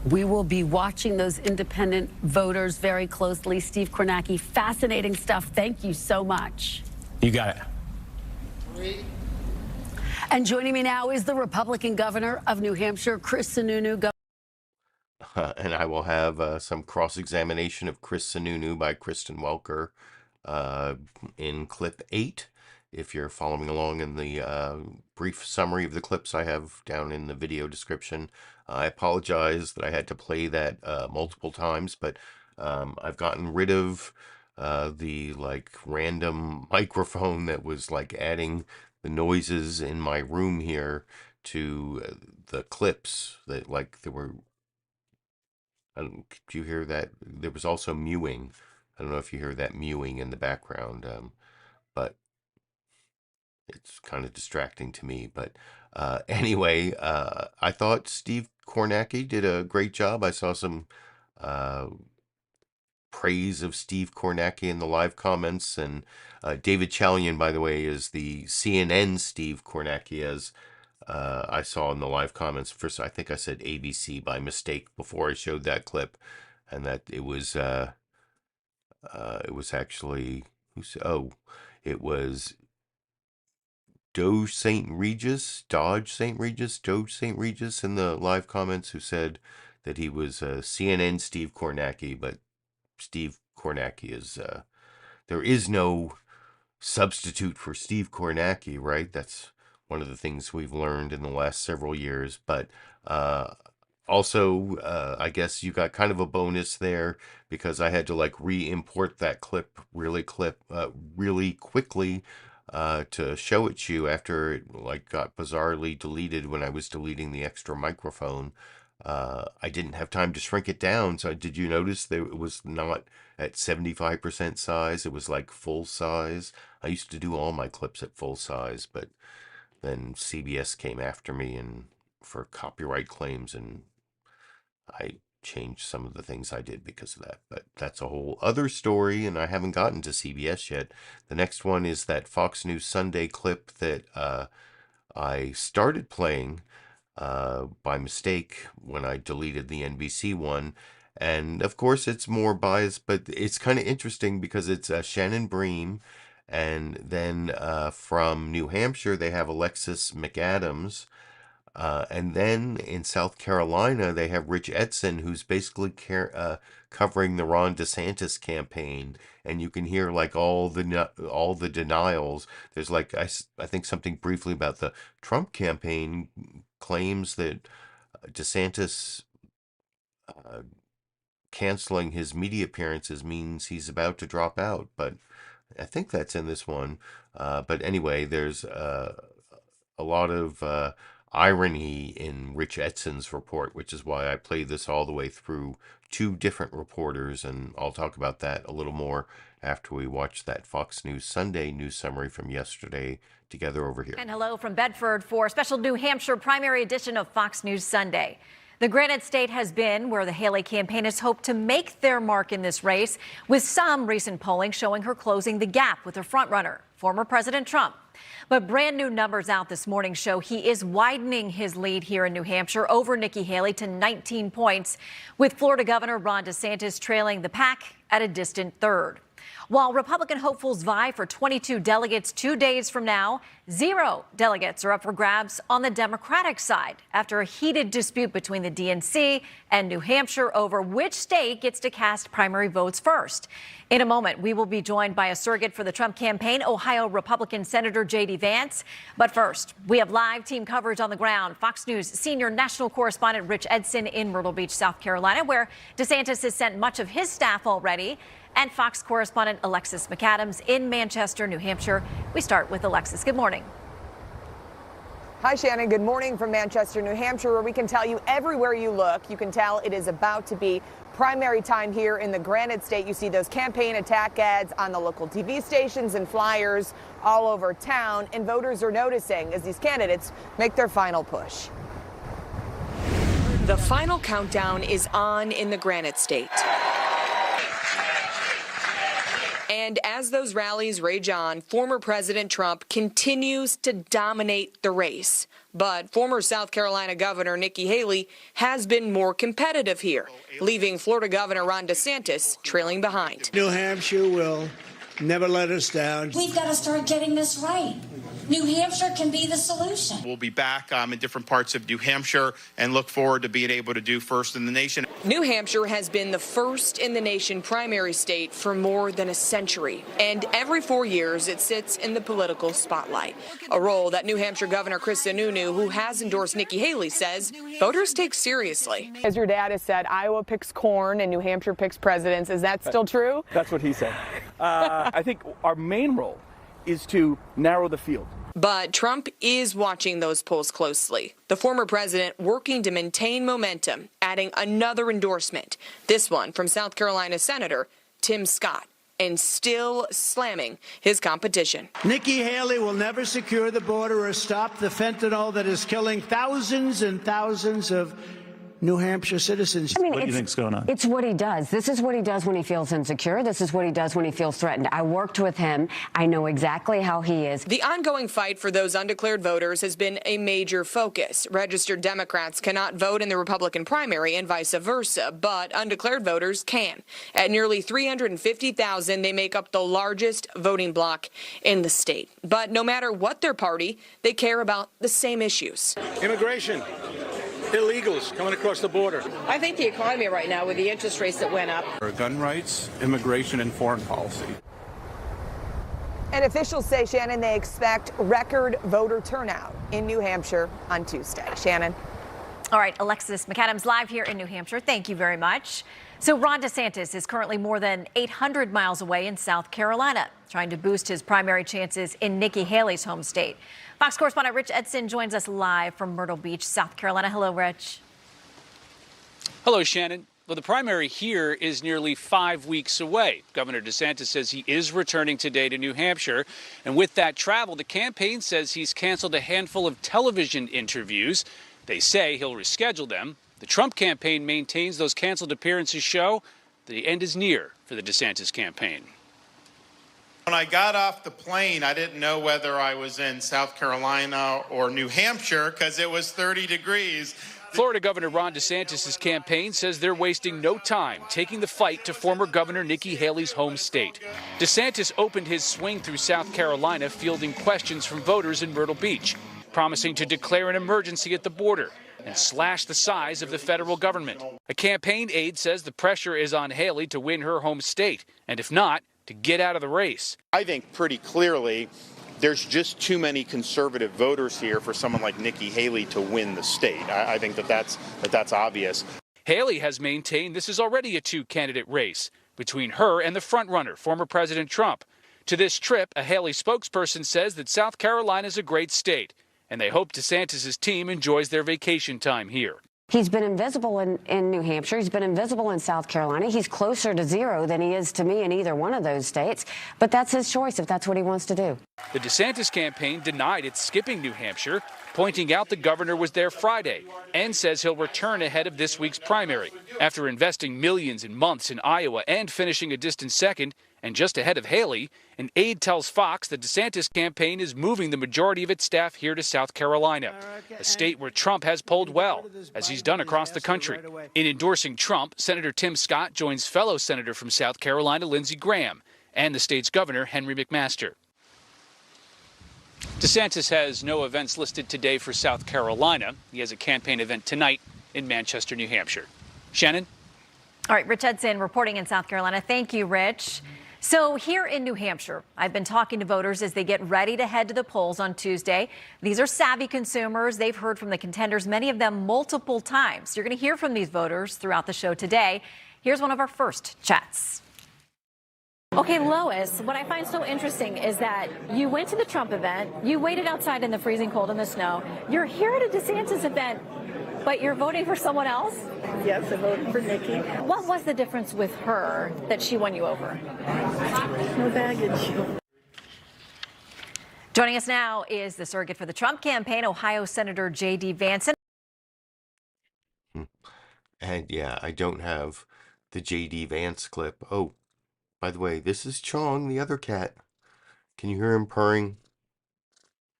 We will be watching those independent voters very closely. Steve Kornacki, fascinating stuff. Thank you so much. You got it. And joining me now is the Republican governor of New Hampshire, Kristen Welker. And I will have some cross-examination of Chris Sununu by Kristen Welker in clip 8. If you're following along in the brief summary of the clips I have down in the video description, I apologize that I had to play that multiple times, but I've gotten rid of the like random microphone that was like adding the noises in my room here to the clips that like there were. Did you hear that? There was also mewing. I don't know if you hear that mewing in the background, but it's kind of distracting to me. But anyway, I thought Steve Kornacki did a great job. I saw some praise of Steve Kornacki in the live comments, and David Chalian, by the way, is the CNN Steve Kornacki, as I saw in the live comments. First, I think I said ABC by mistake before I showed that clip, and that it was actually it was Doge St. Regis in the live comments, who said that he was CNN Steve Kornacki, but Steve Kornacki is there is no substitute for Steve Kornacki, right? That's one of the things we've learned in the last several years. But also, I guess you got kind of a bonus there, because I had to like re-import that clip really quickly to show it to you after it like got bizarrely deleted when I was deleting the extra microphone. I didn't have time to shrink it down. So did you notice that it was not at 75% size? It was like full size. I used to do all my clips at full size, but then CBS came after me and for copyright claims, and I changed some of the things I did because of that. But that's a whole other story, and I haven't gotten to CBS yet. The next one is that Fox News Sunday clip that I started playing by mistake when I deleted the NBC one. And of course it's more biased, but it's kind of interesting because it's Shannon Bream, and then from New Hampshire they have Alexis McAdams, and then in South Carolina they have Rich Edson, who's basically covering the Ron DeSantis campaign, and you can hear like all the denials. There's like I think something briefly about the Trump campaign claims that DeSantis canceling his media appearances means he's about to drop out, but I think that's in this one. But anyway, there's a lot of irony in Rich Edson's report, which is why I played this all the way through 2 different reporters, and I'll talk about that a little more after we watch that Fox News Sunday news summary from yesterday together over here. And hello from Bedford for a special New Hampshire primary edition of Fox News Sunday. The Granite State has been where the Haley campaign has hoped to make their mark in this race, with some recent polling showing her closing the gap with her frontrunner, former President Trump. But brand new numbers out this morning show he is widening his lead here in New Hampshire over Nikki Haley to 19 points, with Florida Governor Ron DeSantis trailing the pack at a distant third. While Republican hopefuls vie for 22 delegates 2 days from now, 0 delegates are up for grabs on the Democratic side after a heated dispute between the DNC and New Hampshire over which state gets to cast primary votes first. In a moment, we will be joined by a surrogate for the Trump campaign, Ohio Republican Senator J.D. Vance. But first, we have live team coverage on the ground. Fox News senior national correspondent Rich Edson in Myrtle Beach, South Carolina, where DeSantis has sent much of his staff already, and Fox correspondent Alexis McAdams in Manchester, New Hampshire. We start with Alexis. Good morning. Hi, Shannon. Good morning from Manchester, New Hampshire, where we can tell you everywhere you look, you can tell it is about to be primary time here in the Granite State. You see those campaign attack ads on the local TV stations and flyers all over town, and voters are noticing as these candidates make their final push. The final countdown is on in the Granite State. And as those rallies rage on, former President Trump continues to dominate the race. But former South Carolina Governor Nikki Haley has been more competitive here, leaving Florida Governor Ron DeSantis trailing behind. New Hampshire will never let us down. We've got to start getting this right. New Hampshire can be the solution. We'll be back in different parts of New Hampshire and look forward to being able to do first in the nation. New Hampshire has been the first in the nation primary state for more than a century, and every 4 years it sits in the political spotlight, a role that New Hampshire Governor Kristen Welker, who has endorsed Nikki Haley, says voters take seriously. As your dad has said, Iowa picks corn and New Hampshire picks presidents. Is that still true? That's what he said. I think our main role is to narrow the field. But Trump is watching those polls closely. The former president working to maintain momentum, adding another endorsement, this one from South Carolina Senator Tim Scott, and still slamming his competition. Nikki Haley will never secure the border or stop the fentanyl that is killing thousands and thousands of New Hampshire citizens. I mean, What do you think's going on? It's what he does. This is what he does when he feels insecure. This is what he does when he feels threatened. I worked with him. I know exactly how he is. The ongoing fight for those undeclared voters has been a major focus. Registered Democrats cannot vote in the Republican primary and vice versa, but undeclared voters can. At nearly 350,000, they make up the largest voting bloc in the state. But no matter what their party, they care about the same issues. Immigration. Illegals coming across the border. I think the economy right now, with the interest rates that went up. Gun rights, immigration, and foreign policy. And officials say, Shannon, they expect record voter turnout in New Hampshire on Tuesday. Shannon. All right, Alexis McAdams live here in New Hampshire. Thank you very much. So Ron DeSantis is currently more than 800 miles away in South Carolina, trying to boost his primary chances in Nikki Haley's home state. Fox correspondent Rich Edson joins us live from Myrtle Beach, South Carolina. Hello, Rich. Hello, Shannon. Well, the primary here is nearly 5 weeks away. Governor DeSantis says he is returning today to New Hampshire. And with that travel, the campaign says he's canceled a handful of television interviews. They say he'll reschedule them. The Trump campaign maintains those canceled appearances show that the end is near for the DeSantis campaign. When I got off the plane, I didn't know whether I was in South Carolina or New Hampshire because it was 30 degrees. Florida Governor Ron DeSantis' campaign says they're wasting no time taking the fight to former Governor Nikki Haley's home state. DeSantis opened his swing through South Carolina, fielding questions from voters in Myrtle Beach, promising to declare an emergency at the border and slash the size of the federal government. A campaign aide says the pressure is on Haley to win her home state, and if not, to get out of the race. I think pretty clearly there's just too many conservative voters here for someone like Nikki Haley to win the state. I think that's obvious. Haley has maintained this is already a two-candidate race between her and the frontrunner, former President Trump. To this trip, a Haley spokesperson says that South Carolina is a great state, and they hope DeSantis' team enjoys their vacation time here. He's been invisible in New Hampshire. He's been invisible in South Carolina. He's closer to zero than he is to me in either one of those states. But that's his choice if that's what he wants to do. The DeSantis campaign denied it's skipping New Hampshire, pointing out the governor was there Friday and says he'll return ahead of this week's primary. After investing millions in months in Iowa and finishing a distant second, and just ahead of Haley, an aide tells Fox the DeSantis campaign is moving the majority of its staff here to South Carolina, a state where Trump has polled well, as he's done across the country. In endorsing Trump, Senator Tim Scott joins fellow senator from South Carolina, Lindsey Graham, and the state's governor, Henry McMaster. DeSantis has no events listed today for South Carolina. He has a campaign event tonight in Manchester, New Hampshire. Shannon? All right, Rich Edson reporting in South Carolina. Thank you, Rich. So here in New Hampshire, I've been talking to voters as they get ready to head to the polls on Tuesday. These are savvy consumers. They've heard from the contenders, many of them multiple times. You're going to hear from these voters throughout the show today. Here's one of our first chats. Okay, Lois, what I find so interesting is that you went to the Trump event, you waited outside in the freezing cold and the snow. You're here at a DeSantis event, but you're voting for someone else? Yes, I voted for Nikki. What was the difference with her that she won you over? No baggage. Joining us now is the surrogate for the Trump campaign, Ohio Senator J.D. Vance. And yeah, I don't have the J.D. Vance clip. Oh, by the way, this is Chong, the other cat. Can you hear him purring?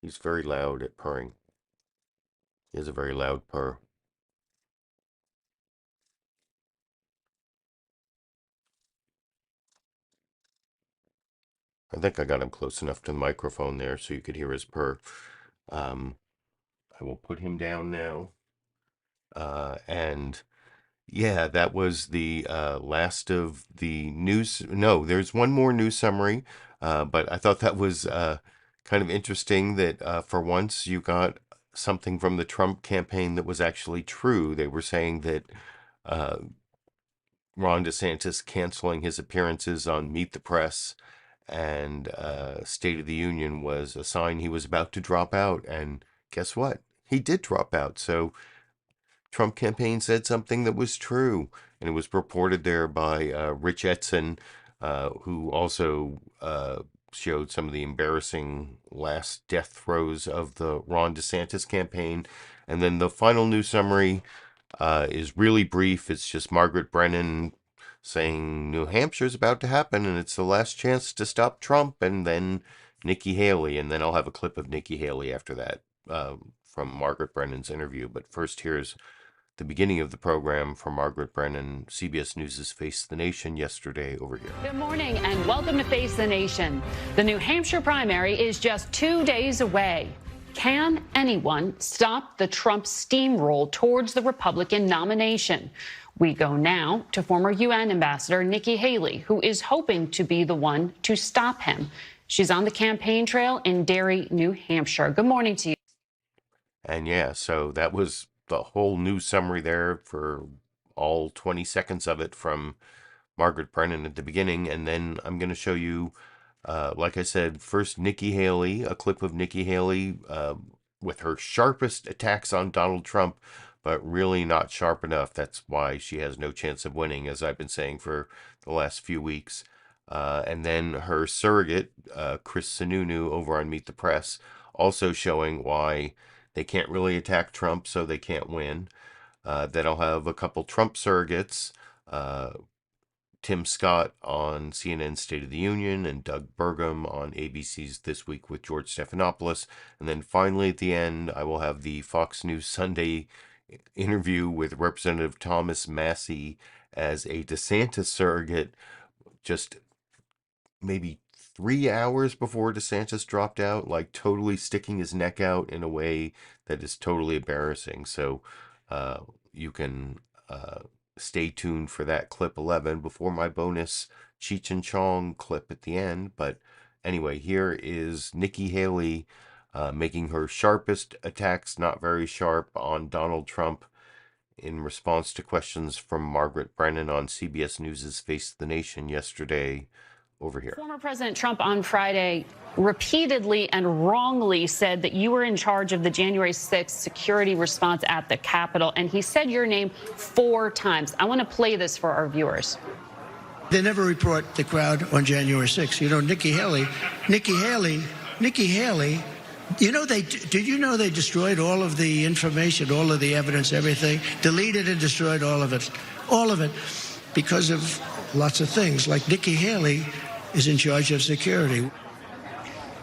He's very loud at purring. He has a very loud purr. I think I got him close enough to the microphone there so you could hear his purr. I will put him down now. And yeah, that was the last of the news. No, there's one more news summary, but I thought that was kind of interesting that for once you got something from the Trump campaign that was actually true. They were saying that Ron DeSantis canceling his appearances on Meet the Press and State of the Union was a sign he was about to drop out. And guess what? He did drop out. So Trump campaign said something that was true. And it was reported there by Rich Edson, who also showed some of the embarrassing last death throes of the Ron DeSantis campaign. And then the final news summary is really brief. It's just Margaret Brennan saying New Hampshire's about to happen and it's the last chance to stop Trump, and then Nikki Haley. And then I'll have a clip of Nikki Haley after that from Margaret Brennan's interview. But first, here's the beginning of the program from Margaret Brennan, CBS News' Face the Nation yesterday over here. Good morning and welcome to Face the Nation. The New Hampshire primary is just 2 days away. Can anyone stop the Trump steamroll towards the Republican nomination? We go now to former UN Ambassador Nikki Haley, who is hoping to be the one to stop him. She's on the campaign trail in Derry, New Hampshire. Good morning to you. And yeah, so that was the whole news summary there for all 20 seconds of it from Margaret Brennan at the beginning. And then I'm going to show you, like I said, first Nikki Haley, a clip of Nikki Haley with her sharpest attacks on Donald Trump, but really not sharp enough. That's why she has no chance of winning, as I've been saying for the last few weeks. And then her surrogate, Kristen Welker, over on Meet the Press, also showing why they can't really attack Trump, so they can't win. Then I'll have a couple Trump surrogates, Tim Scott on CNN's State of the Union and Doug Burgum on ABC's This Week with George Stephanopoulos. And then finally at the end, I will have the Fox News Sunday interview with Representative Thomas Massie as a DeSantis surrogate, just maybe 3 hours before DeSantis dropped out, like totally sticking his neck out in a way that is totally embarrassing. So you can stay tuned for that clip 11 before my bonus Cheech and Chong clip at the end. But anyway, here is Nikki Haley making her sharpest attacks, not very sharp, on Donald Trump in response to questions from Margaret Brennan on CBS News' Face the Nation yesterday over here. Former President Trump on Friday repeatedly and wrongly said that you were in charge of the January 6th security response at the Capitol, and he said your name 4 times. I want to play this for our viewers. They never report the crowd on January 6th. You know, Nikki Haley, you know, did you know they destroyed all of the information, all of the evidence, everything, deleted and destroyed all of it, because of lots of things, like Nikki Haley is in charge of security.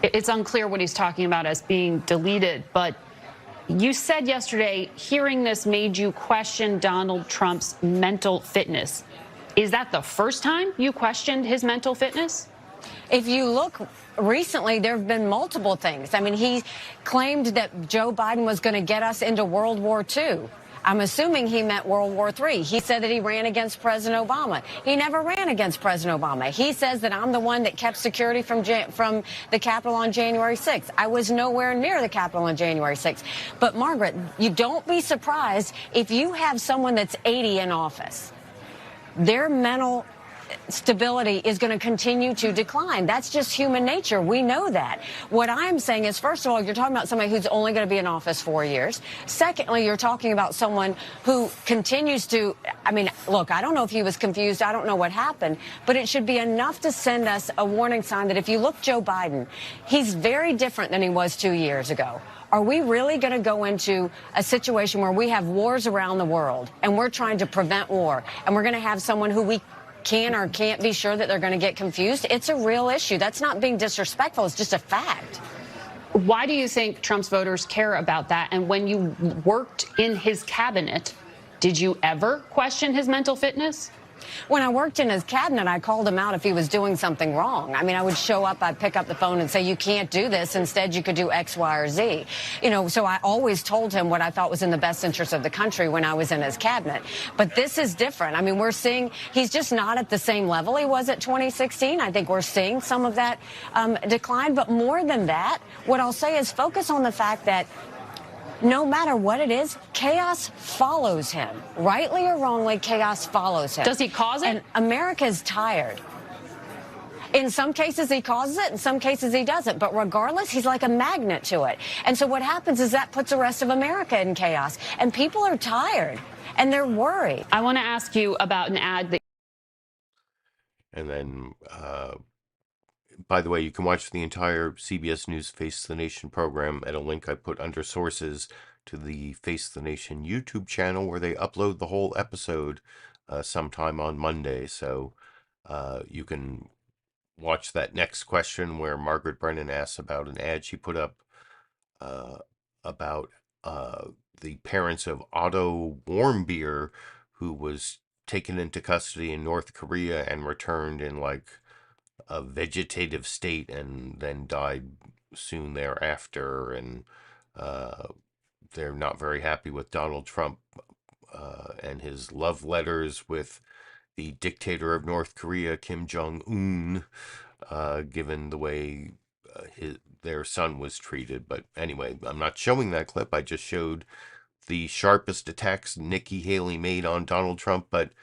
It's unclear what he's talking about as being deleted, but you said yesterday hearing this made you question Donald Trump's mental fitness. Is that the first time you questioned his mental fitness? If you look recently, there have been multiple things. I mean, he claimed that Joe Biden was going to get us into World War II. I'm assuming he meant World War III. He said that he ran against President Obama. He never ran against President Obama. He says that I'm the one that kept security from the Capitol on January 6th. I was nowhere near the Capitol on January 6th. But, Margaret, you don't be surprised if you have someone that's 80 in office. Their mental stability is going to continue to decline. That's just human nature. We know that. What I'm saying is, first of all, you're talking about somebody who's only going to be in office 4 years. Secondly, you're talking about someone who continues to, I mean, look, I don't know if he was confused. I don't know what happened, but it should be enough to send us a warning sign that if you look Joe Biden, he's very different than he was 2 years ago. Are we really going to go into a situation where we have wars around the world and we're trying to prevent war, and we're going to have someone who we can or can't be sure that they're going to get confused? It's a real issue. That's not being disrespectful. It's just a fact. Why do you think Trump's voters care about that? And when you worked in his cabinet, did you ever question his mental fitness? When I worked in his cabinet, I called him out if he was doing something wrong. I mean, I would show up, I'd pick up the phone and say, you can't do this. Instead, you could do X, Y, or Z. You know, so I always told him what I thought was in the best interest of the country when I was in his cabinet. But this is different. I mean, we're seeing he's just not at the same level he was at 2016. I think we're seeing some of that decline. But more than that, what I'll say is focus on the fact that no matter what it is, chaos follows him. Rightly or wrongly, chaos follows him. Does he cause it? And America's tired. In some cases, he causes it. In some cases, he doesn't. But regardless, he's like a magnet to it. And so what happens is that puts the rest of America in chaos. And people are tired. And they're worried. I want to ask you about an ad that... And then, by the way, you can watch the entire CBS News Face the Nation program at a link I put under sources to the Face the Nation YouTube channel, where they upload the whole episode sometime on Monday. So you can watch that next question where Margaret Brennan asks about an ad she put up about the parents of Otto Warmbier, who was taken into custody in North Korea and returned in like a vegetative state and then died soon thereafter, and they're not very happy with Donald Trump and his love letters with the dictator of North Korea, Kim Jong-un, given the way their son was treated. But anyway, I'm not showing that clip. I just showed the sharpest attacks Nikki Haley made on Donald Trump, but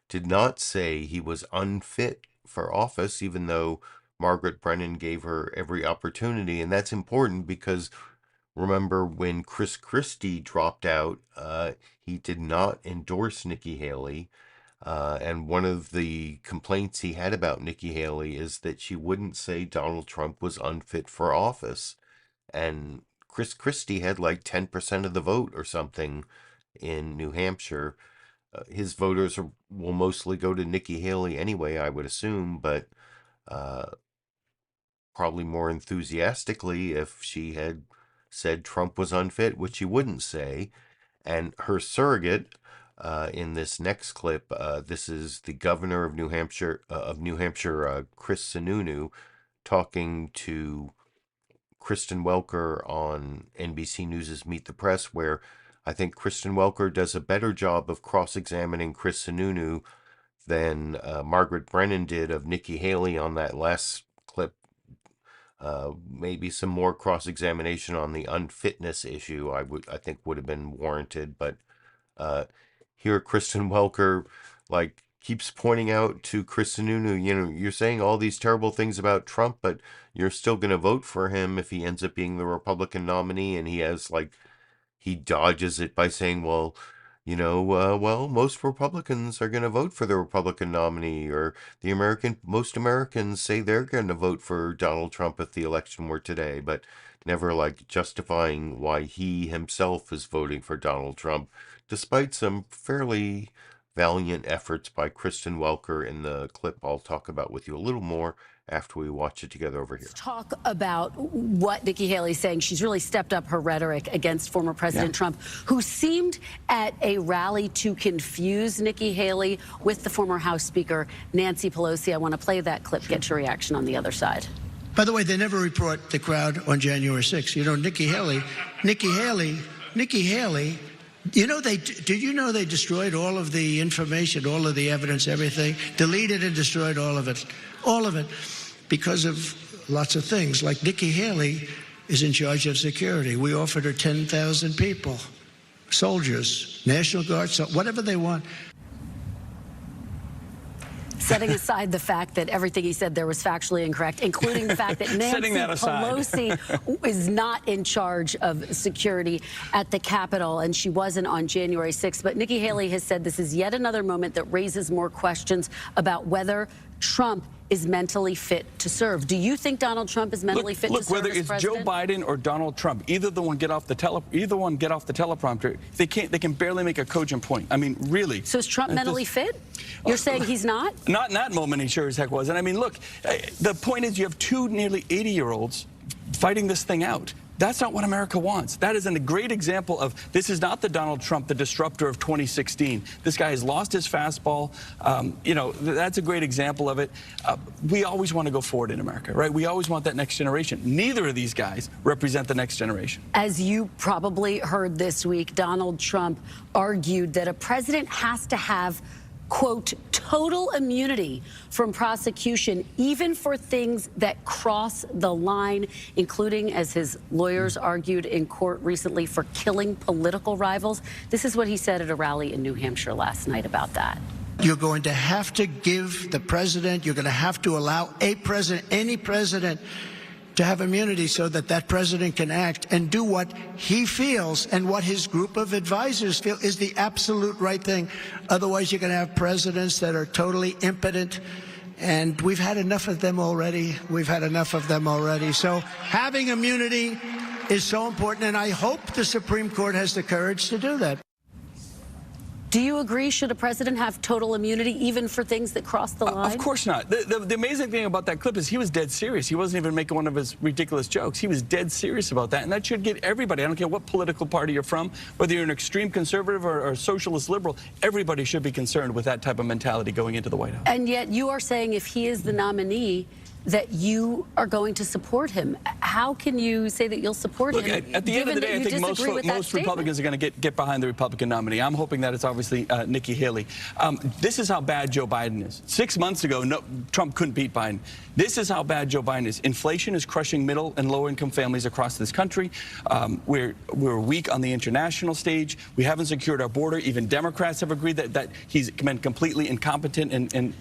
did not say he was unfit for office, even though Margaret Brennan gave her every opportunity. And that's important because remember when Chris Christie dropped out, he did not endorse Nikki Haley. And one of the complaints he had about Nikki Haley is that she wouldn't say Donald Trump was unfit for office. And Chris Christie had like 10% of the vote or something in New Hampshire. His voters will mostly go to Nikki Haley anyway, I would assume, but probably more enthusiastically if she had said Trump was unfit, which she wouldn't say. And her surrogate in this next clip, this is the governor of New Hampshire, Chris Sununu, talking to Kristen Welker on NBC News' Meet the Press, where I think Kristen Welker does a better job of cross-examining Chris Sununu than Margaret Brennan did of Nikki Haley on that last clip. Maybe some more cross-examination on the unfitness issue I think would have been warranted. But here Kristen Welker keeps pointing out to Chris Sununu, you know, you're saying all these terrible things about Trump, but you're still going to vote for him if he ends up being the Republican nominee. And he has he dodges it by saying, well, you know, most Republicans are going to vote for the Republican nominee, or most Americans say they're going to vote for Donald Trump if the election were today, but never justifying why he himself is voting for Donald Trump, despite some fairly valiant efforts by Kristen Welker in the clip I'll talk about with you a little more after we watch it together over here. Let's talk about what Nikki Haley's saying. She's really stepped up her rhetoric against former President Trump, who seemed at a rally to confuse Nikki Haley with the former House Speaker, Nancy Pelosi. I want to play that clip, get your reaction on the other side. By the way, they never report the crowd on January 6th. You know, Nikki Haley, you know, did you know they destroyed all of the information, all of the evidence, everything, deleted and destroyed all of it, because of lots of things. Like Nikki Haley is in charge of security. We offered her 10,000 people, soldiers, National Guard, so whatever they want. Setting aside the fact that everything he said there was factually incorrect, including the fact that Nancy Pelosi is not in charge of security at the Capitol, and she wasn't on January 6th. But Nikki Haley has said this is yet another moment that raises more questions about whether Trump is mentally fit to serve. Do you think Donald Trump is mentally fit to serve whether as it's president? Joe Biden or Donald Trump, either one get off the teleprompter. They can barely make a cogent point. I mean, really. So is Trump mentally fit? You're saying he's not? Not in that moment, he sure as heck was. And I mean, look, the point is you have two nearly 80-year-olds fighting this thing out. That's not what America wants. That is a great example of, this is not the Donald Trump, the disruptor of 2016. This guy has lost his fastball. You know, that's a great example of it. We always want to go forward in America, right? We always want that next generation. Neither of these guys represent the next generation. As you probably heard this week, Donald Trump argued that a president has to have, quote, total immunity from prosecution, even for things that cross the line, including, as his lawyers argued in court recently, for killing political rivals. This is what he said at a rally in New Hampshire last night about that. You're going to have to give the president, you're going to have to allow a president, any president, to have immunity so that that president can act and do what he feels and what his group of advisors feel is the absolute right thing. Otherwise, you're going to have presidents that are totally impotent, and we've had enough of them already. We've had enough of them already. So having immunity is so important, and I hope the Supreme Court has the courage to do that. Do you agree, should a president have total immunity even for things that cross the line? Of course not. The amazing thing about that clip is he was dead serious. He wasn't even making one of his ridiculous jokes. He was dead serious about that, and that should get everybody, I don't care what political party you're from, whether you're an extreme conservative or socialist liberal, everybody should be concerned with that type of mentality going into the White House. And yet you are saying if he is the nominee, that you are going to support him. How can you say that you'll support him? At the end of the day, I think most Republicans are going to get behind the Republican nominee. I'm hoping that it's obviously Nikki Haley. This is how bad Joe Biden is. 6 months ago, Trump couldn't beat Biden. This is how bad Joe Biden is. Inflation is crushing middle and low-income families across this country. We're weak on the international stage. We haven't secured our border. Even Democrats have agreed that he's been completely incompetent and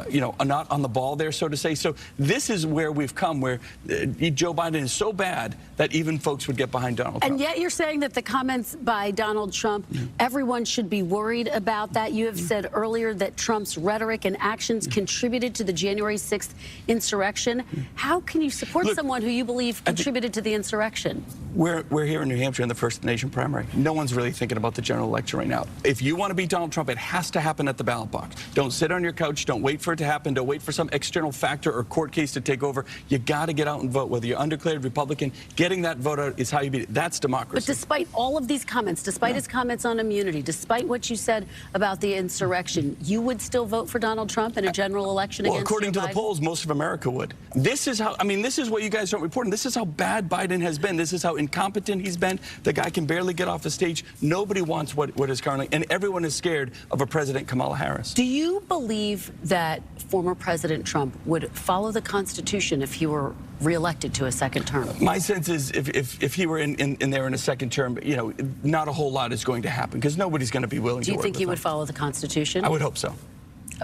you know, not on the ball there, so to say. So this is where we've come, where Joe Biden is so bad that even folks would get behind Donald Trump. And yet you're saying that the comments by Donald Trump, everyone should be worried about that. You have said earlier that Trump's rhetoric and actions contributed to the January 6th insurrection. How can you support someone who you believe contributed to the insurrection? We're here in New Hampshire in the First Nation primary. No one's really thinking about the general election right now. If you want to beat Donald Trump, it has to happen at the ballot box. Don't sit on your couch. Don't wait for it to happen. Don't wait for some external factor or court case to take over. You got to get out and vote. Whether you're undeclared Republican, getting that vote out is how you beat it. That's democracy. But despite all of these comments, despite his comments on immunity, despite what you said about the insurrection, you would still vote for Donald Trump in a general election against according Joe to the Biden? polls, most of America would. This is how, I mean, this is what you guys don't report. And this is how bad Biden has been. This is how incompetent he's been. The guy can barely get off the stage. Nobody wants what is currently, and everyone is scared of a President Kamala Harris. Do you believe that former President Trump would follow the Constitution if he were reelected to a second term? My sense is if he were in there in a second term, you know, not a whole lot is going to happen because nobody's going to be willing to work with him. Do you think he would follow the Constitution? I would hope so.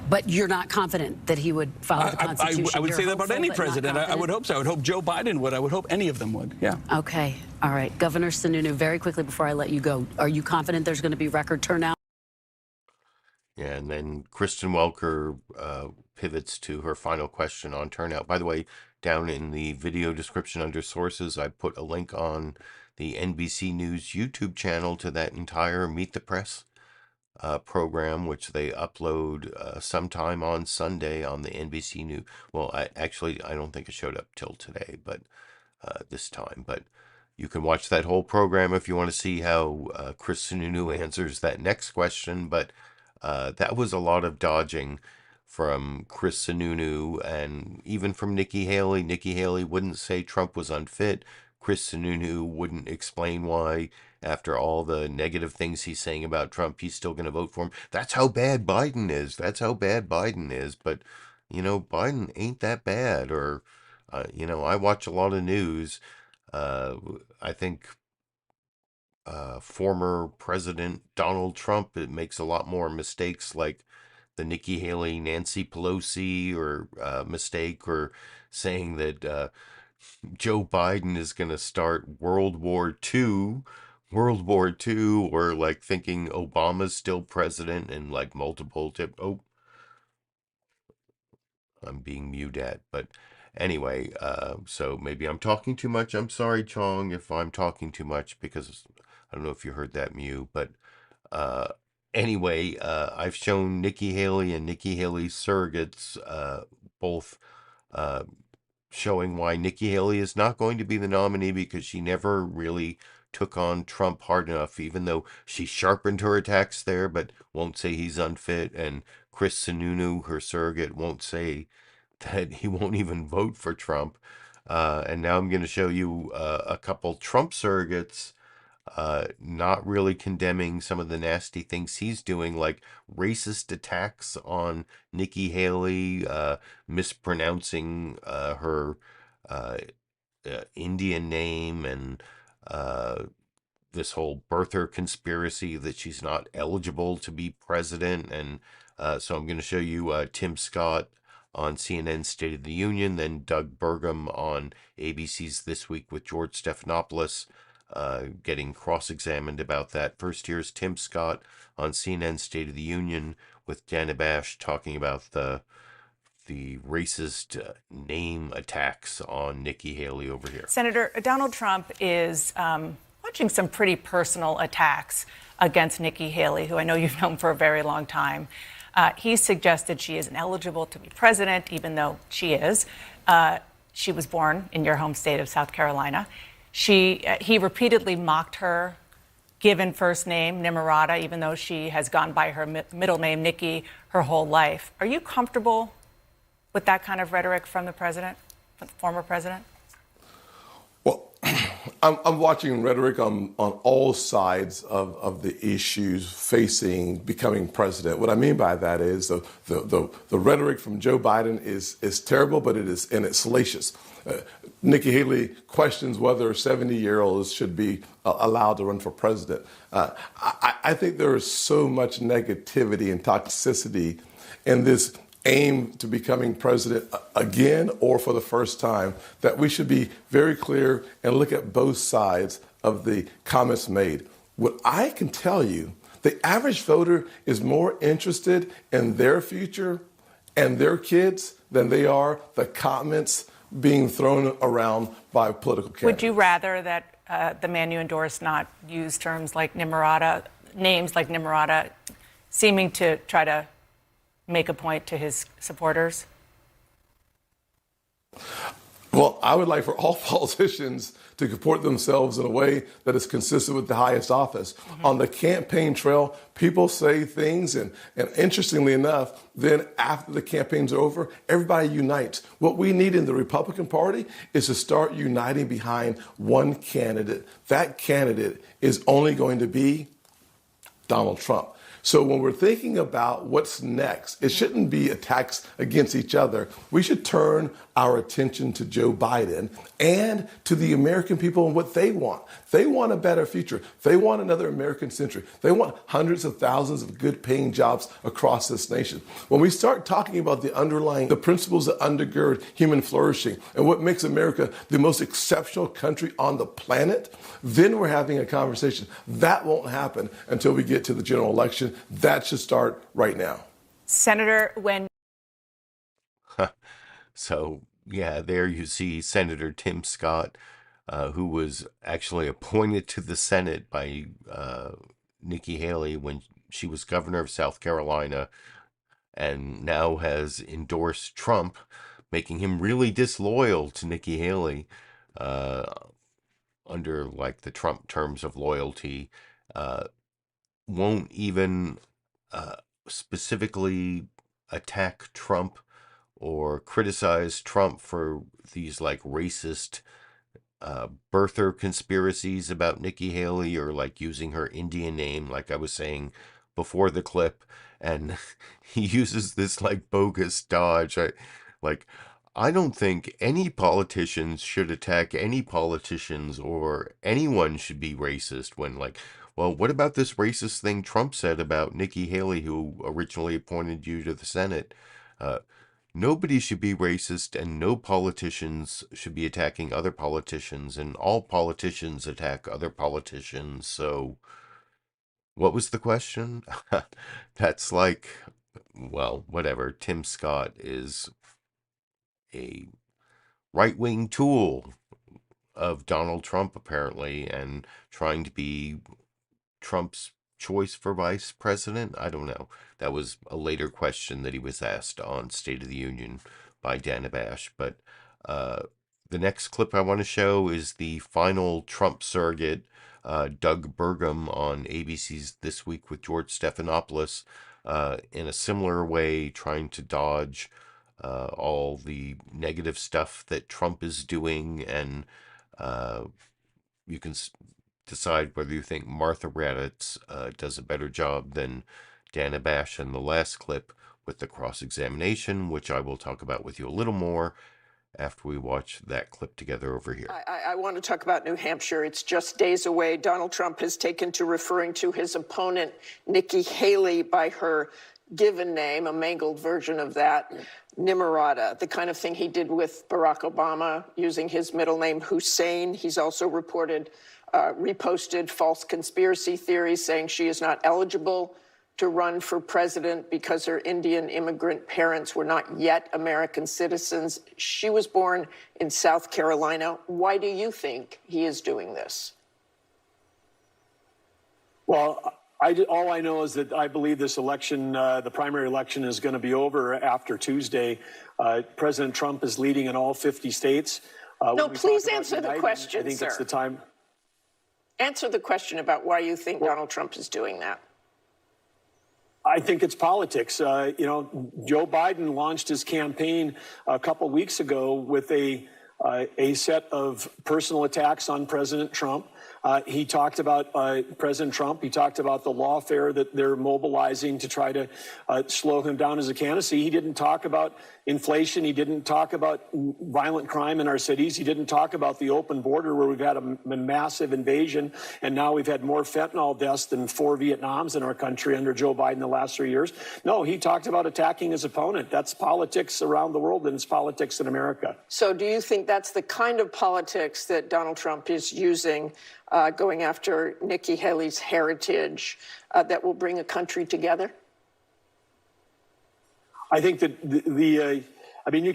But you're not confident that he would follow the Constitution? I would say that about any president. I would hope so. I would hope Joe Biden would. I would hope any of them would. Yeah. Okay. All right. Governor Sununu, very quickly before I let you go, are you confident there's going to be record turnout? Yeah, and then Kristen Welker pivots to her final question on turnout. By the way, down in the video description under sources, I put a link on the NBC News YouTube channel to that entire Meet the Press program, which they upload sometime on Sunday on the NBC News. Well, I don't think it showed up till today, but this time. But you can watch that whole program if you want to see how Chris Sununu answers that next question. But that was a lot of dodging from Chris Sununu and even from Nikki Haley. Nikki Haley wouldn't say Trump was unfit. Chris Sununu wouldn't explain why, after all the negative things he's saying about Trump, he's still going to vote for him. That's how bad Biden is. That's how bad Biden is. But, you know, Biden ain't that bad. Or, you know, I watch a lot of news. I think former President Donald Trump, it makes a lot more mistakes like the Nikki Haley, Nancy Pelosi or mistake, or saying that Joe Biden is going to start World War II, or like thinking Obama's still president and like multiple I'm being mewed at. But anyway, so maybe I'm talking too much. I'm sorry, Chong, if I'm talking too much, because I don't know if you heard that mew, but anyway, I've shown Nikki Haley and Nikki Haley's surrogates both showing why Nikki Haley is not going to be the nominee because she never really took on Trump hard enough, even though she sharpened her attacks there, but won't say he's unfit. And Chris Sununu, her surrogate, won't say that he won't even vote for Trump. And now I'm going to show you a couple Trump surrogates not really condemning some of the nasty things he's doing, like racist attacks on Nikki Haley, mispronouncing her Indian name, and this whole birther conspiracy that she's not eligible to be president. And so I'm going to show you Tim Scott on CNN's State of the Union, then Doug Burgum on ABC's This Week with George Stephanopoulos, getting cross-examined about that. First, here's Tim Scott on CNN's State of the Union with Dana Bash talking about the racist name attacks on Nikki Haley over here. Senator, Donald Trump is launching some pretty personal attacks against Nikki Haley, who I know you've known for a very long time. He suggested she isn't eligible to be president, even though she is. She was born in your home state of South Carolina. He repeatedly mocked her given first name, Nimrata, even though she has gone by her middle name, Nikki, her whole life. Are you comfortable with that kind of rhetoric from the president, the former president? Well, I'm watching rhetoric on all sides of the issues facing becoming president. What I mean by that is the rhetoric from Joe Biden is terrible, but it's salacious. Nikki Haley questions whether 70-year-olds should be allowed to run for president. I think there is so much negativity and toxicity in this aim to becoming president again or for the first time that we should be very clear and look at both sides of the comments made. What I can tell you, the average voter is more interested in their future and their kids than they are the comments being thrown around by political candidates. Would you rather that the man you endorse not use terms like Nimrata, names like Nimrata, seeming to try to make a point to his supporters? Well, I would like for all politicians to comport themselves in a way that is consistent with the highest office. Mm-hmm. On the campaign trail, people say things, and interestingly enough, then after the campaigns are over, everybody unites. What we need in the Republican Party is to start uniting behind one candidate. That candidate is only going to be Donald Trump. So when we're thinking about what's next, it shouldn't be attacks against each other. We should turn our attention to Joe Biden and to the American people and what they want. They want a better future. They want another American century. They want hundreds of thousands of good paying jobs across this nation. When we start talking about the principles that undergird human flourishing and what makes America the most exceptional country on the planet, then we're having a conversation. That won't happen until we get to the general election. That should start right now. Senator, So, yeah, there you see Senator Tim Scott, who was actually appointed to the Senate by Nikki Haley when she was governor of South Carolina, and now has endorsed Trump, making him really disloyal to Nikki Haley under like the Trump terms of loyalty. Won't even specifically attack Trump or criticize Trump for these like racist birther conspiracies about Nikki Haley, or like using her Indian name, like I was saying before the clip. And he uses this like bogus dodge. I don't think any politicians should attack any politicians, or anyone should be racist when like, well, what about this racist thing Trump said about Nikki Haley, who originally appointed you to the Senate? Nobody should be racist, and no politicians should be attacking other politicians, and all politicians attack other politicians. So what was the question? That's like, well, whatever. Tim Scott is a right-wing tool of Donald Trump, apparently, and trying to be Trump's choice for vice president. I don't know. That was a later question that he was asked on State of the Union by Dana Bash. But The next clip I want to show is the final Trump surrogate, Doug Burgum, on ABC's This Week with George Stephanopoulos, in a similar way, trying to dodge all the negative stuff that Trump is doing. And you can decide whether you think Martha Raddatz does a better job than Dana Bash in the last clip with the cross-examination, which I will talk about with you a little more after we watch that clip together over here. I want to talk about New Hampshire. It's just days away. Donald Trump has taken to referring to his opponent, Nikki Haley, by her given name, a mangled version of that, Nimrata, the kind of thing he did with Barack Obama, using his middle name, Hussein. He's also reposted false conspiracy theories saying she is not eligible to run for president because her Indian immigrant parents were not yet American citizens. She was born in South Carolina. Why do you think he is doing this? Well, all I know is that I believe this election, the primary election, is going to be over after Tuesday. President Trump is leading in all 50 states. No, please answer the question, I think sir. it's the time. Answer the question about why you think Donald Trump is doing that. I think it's politics. Joe Biden launched his campaign a couple weeks ago with a set of personal attacks on President Trump. He talked about President Trump. He talked about the lawfare that they're mobilizing to try to slow him down as a candidacy. He didn't talk about inflation. He didn't talk about violent crime in our cities. He didn't talk about the open border where we've had a massive invasion, and now we've had more fentanyl deaths than 4 Vietnams in our country under Joe Biden the last 3 years. No, he talked about attacking his opponent. That's politics around the world, and it's politics in America. So do you think that's the kind of politics that Donald Trump is using, going after Nikki Haley's heritage, that will bring a country together? I think that you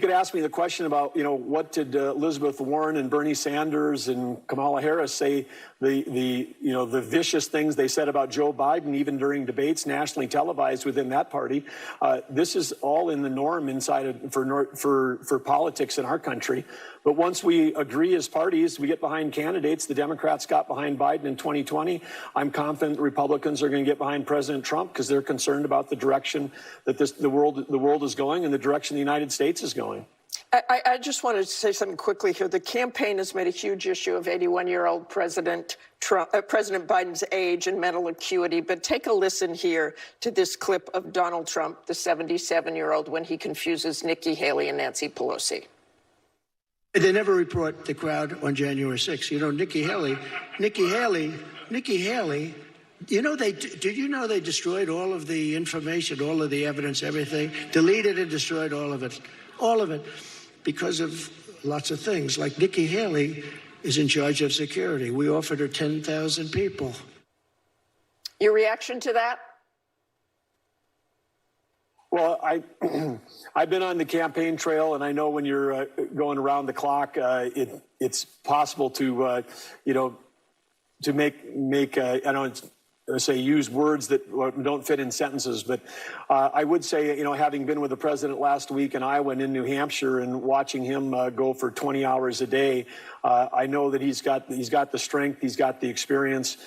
could ask me the question about, what did Elizabeth Warren and Bernie Sanders and Kamala Harris say, the vicious things they said about Joe Biden, even during debates nationally televised within that party. This is all in the norm inside for politics in our country. But once we agree as parties, we get behind candidates. The Democrats got behind Biden in 2020. I'm confident the Republicans are going to get behind President Trump because they're concerned about the direction that the world is going and the direction the United States is going. I just wanted to say something quickly here. The campaign has made a huge issue of 81-year-old President Biden's age and mental acuity. But take a listen here to this clip of Donald Trump, the 77-year-old, when he confuses Nikki Haley and Nancy Pelosi. They never report the crowd on January 6th. Nikki Haley, did you know they destroyed all of the information, all of the evidence, everything, deleted and destroyed all of it, because of lots of things. Like Nikki Haley is in charge of security. We offered her 10,000 people. Your reaction to that? Well, I've been on the campaign trail, and I know when you're going around the clock, it's possible to use words that don't fit in sentences. But I would say, having been with the president last week in Iowa and in New Hampshire and watching him go for 20 hours a day, I know that he's got the strength, he's got the experience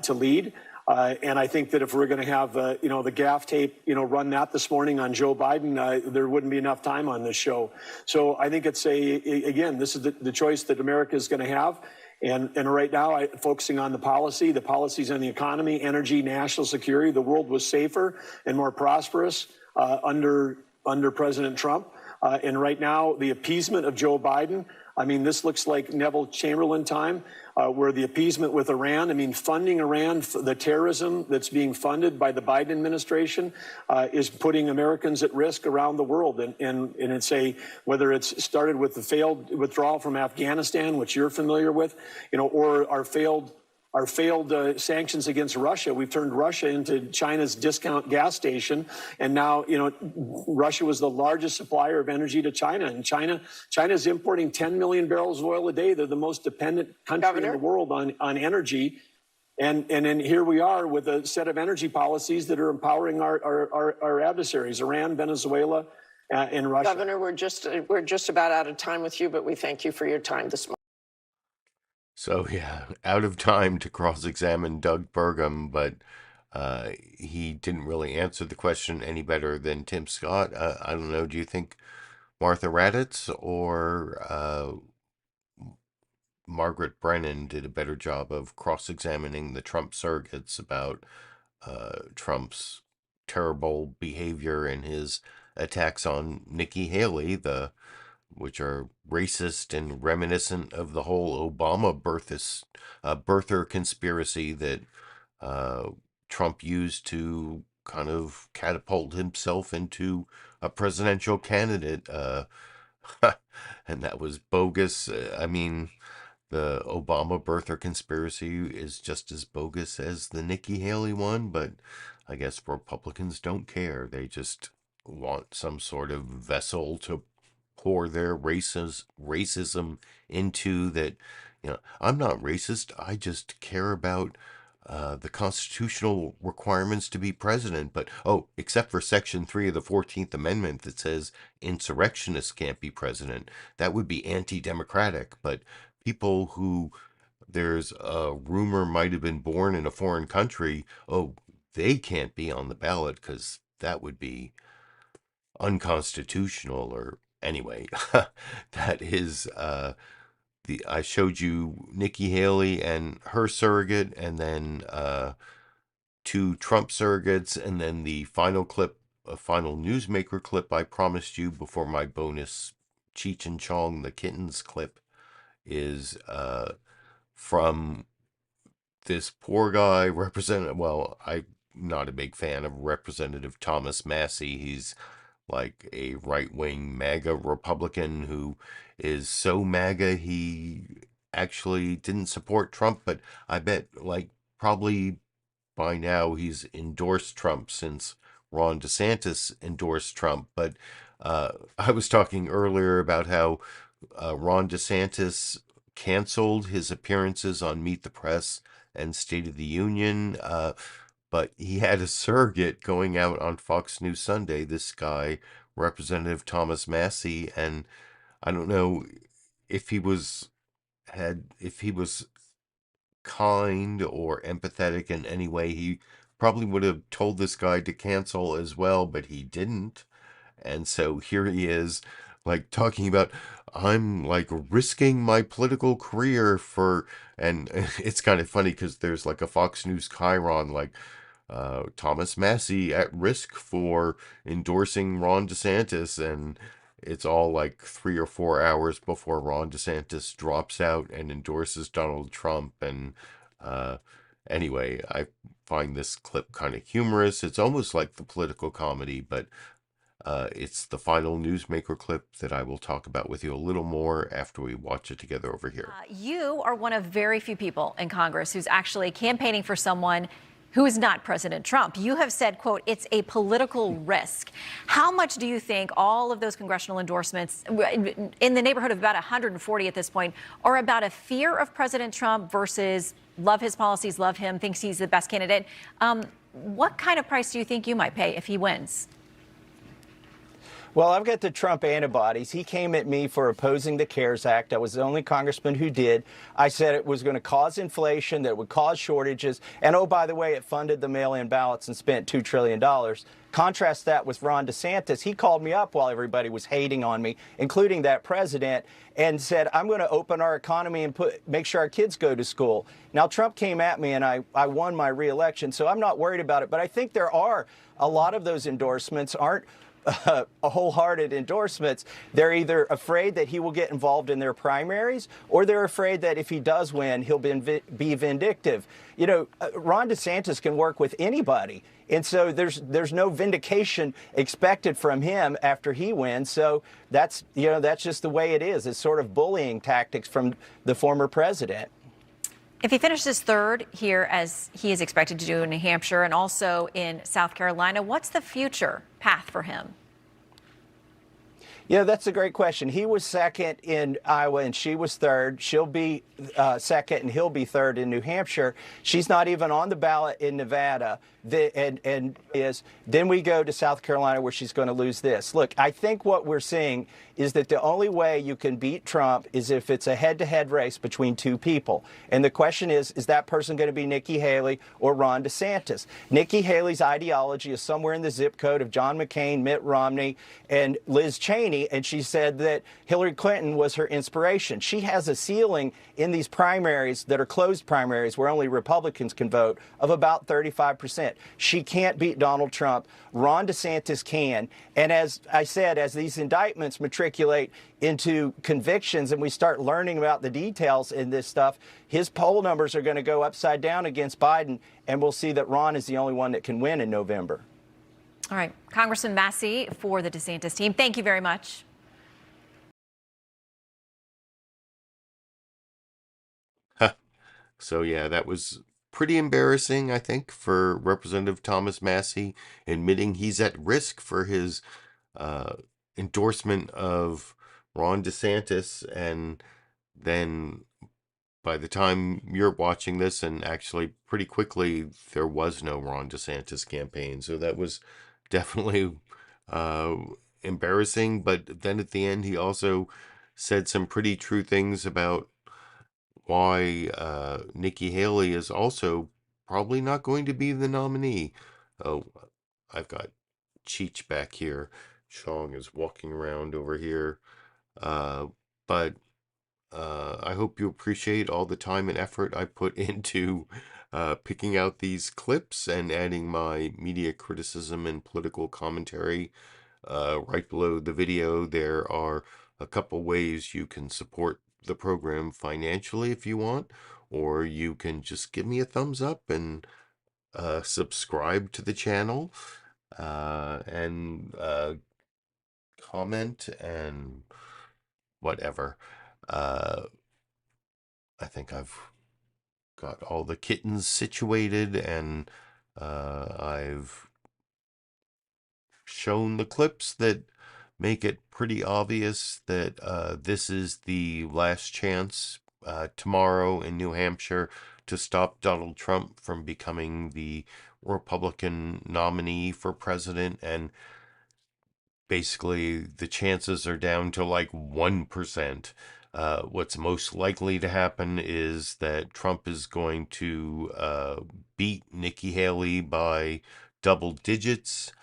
to lead. And I think that if we're going to have, the gaff tape, run that this morning on Joe Biden, there wouldn't be enough time on this show. So I think it's again, this is the choice that America is going to have. And right now, focusing on the policies on the economy, energy, national security, the world was safer and more prosperous under President Trump. And right now, the appeasement of Joe Biden, this looks like Neville Chamberlain time, where the appeasement with Iran, funding Iran, the terrorism that's being funded by the Biden administration is putting Americans at risk around the world. And it's whether it's started with the failed withdrawal from Afghanistan, which you're familiar with, or our failed sanctions against Russia. We've turned Russia into China's discount gas station. And now, Russia was the largest supplier of energy to China. And China's importing 10 million barrels of oil a day. They're the most dependent country in the world on energy. And then here we are with a set of energy policies that are empowering our adversaries, Iran, Venezuela, in Russia. Governor, we're just about out of time with you, but we thank you for your time this morning. So, yeah, out of time to cross-examine Doug Burgum, but he didn't really answer the question any better than Tim Scott. I don't know, do you think Martha Raddatz or Margaret Brennan did a better job of cross-examining the Trump surrogates about Trump's terrible behavior and his attacks on Nikki Haley, which are racist and reminiscent of the whole Obama birther conspiracy that Trump used to kind of catapult himself into a presidential candidate. And that was bogus. I mean, the Obama birther conspiracy is just as bogus as the Nikki Haley one, but I guess Republicans don't care. They just want some sort of vessel to pour their racism into that. I'm not racist. I just care about the constitutional requirements to be president. But, except for Section 3 of the 14th Amendment that says insurrectionists can't be president. That would be anti-democratic. But people who there's a rumor might have been born in a foreign country, they can't be on the ballot because that would be unconstitutional. Or anyway, that is I showed you Nikki Haley and her surrogate, and then two Trump surrogates, and then the final clip, a final newsmaker clip I promised you before my bonus Cheech and Chong the Kittens clip is from this poor guy, I'm not a big fan of Representative Thomas Massie. He's like a right-wing MAGA Republican who is so MAGA he actually didn't support Trump, but I bet probably by now he's endorsed Trump since Ron DeSantis endorsed Trump. But I was talking earlier about how Ron DeSantis canceled his appearances on Meet the Press and State of the Union, but he had a surrogate going out on Fox News Sunday, this guy, Representative Thomas Massie, and I don't know if he was kind or empathetic in any way. He probably would have told this guy to cancel as well, but he didn't. And so here he is, talking about, I'm risking my political career and it's kind of funny because there's a Fox News chyron, Thomas Massie at risk for endorsing Ron DeSantis, and it's all 3 or 4 hours before Ron DeSantis drops out and endorses Donald Trump. And anyway, I find this clip kind of humorous. It's almost like the political comedy, but it's the final newsmaker clip that I will talk about with you a little more after we watch it together over here. You are one of very few people in Congress who's actually campaigning for someone who is not President Trump. You have said, quote, it's a political risk. How much do you think all of those congressional endorsements, in the neighborhood of about 140 at this point, are about a fear of President Trump versus love his policies, love him, thinks he's the best candidate? What kind of price do you think you might pay if he wins? Well, I've got the Trump antibodies. He came at me for opposing the CARES Act. I was the only congressman who did. I said it was going to cause inflation, that it would cause shortages. And, oh, by the way, it funded the mail-in ballots and spent $2 trillion. Contrast that with Ron DeSantis. He called me up while everybody was hating on me, including that president, and said, I'm going to open our economy and make sure our kids go to school. Now, Trump came at me, and I won my reelection, so I'm not worried about it. But I think there are a lot of those endorsements aren't wholehearted endorsements. They're either afraid that he will get involved in their primaries, or they're afraid that if he does win, he'll be vindictive. Ron DeSantis can work with anybody, and so there's no vindication expected from him after he wins. So that's just the way it is. It's sort of bullying tactics from the former president. If he finishes third here, as he is expected to do in New Hampshire and also in South Carolina, what's the future path for him? Yeah, that's a great question. He was second in Iowa and she was third. She'll be second and he'll be third in New Hampshire. She's not even on the ballot in Nevada. Then we go to South Carolina where she's going to lose this. Look, I think what we're seeing is that the only way you can beat Trump is if it's a head-to-head race between two people. And the question is that person going to be Nikki Haley or Ron DeSantis? Nikki Haley's ideology is somewhere in the zip code of John McCain, Mitt Romney, and Liz Cheney, and she said that Hillary Clinton was her inspiration. She has a ceiling in these primaries that are closed primaries where only Republicans can vote of about 35%. She can't beat Donald Trump. Ron DeSantis can. And as I said, as these indictments matriculate into convictions and we start learning about the details in this stuff, his poll numbers are going to go upside down against Biden, and we'll see that Ron is the only one that can win in November. All right. Congressman Massey for the DeSantis team, thank you very much. So, yeah, that was pretty embarrassing, I think, for Representative Thomas Massey, admitting he's at risk for his endorsement of Ron DeSantis. And then by the time you're watching this, and actually pretty quickly, there was no Ron DeSantis campaign. So that was definitely embarrassing. But then at the end, he also said some pretty true things about why Nikki Haley is also probably not going to be the nominee. Oh, I've got Cheech back here. Chong is walking around over here. But I hope you appreciate all the time and effort I put into picking out these clips and adding my media criticism and political commentary. Right below the video, there are a couple ways you can support the program financially if you want, or you can just give me a thumbs up and subscribe to the channel and comment and whatever. I think I've got all the kittens situated, and I've shown the clips that make it pretty obvious that this is the last chance tomorrow in New Hampshire to stop Donald Trump from becoming the Republican nominee for president. And basically the chances are down to like 1%. What's most likely to happen is that Trump is going to beat Nikki Haley by double digits,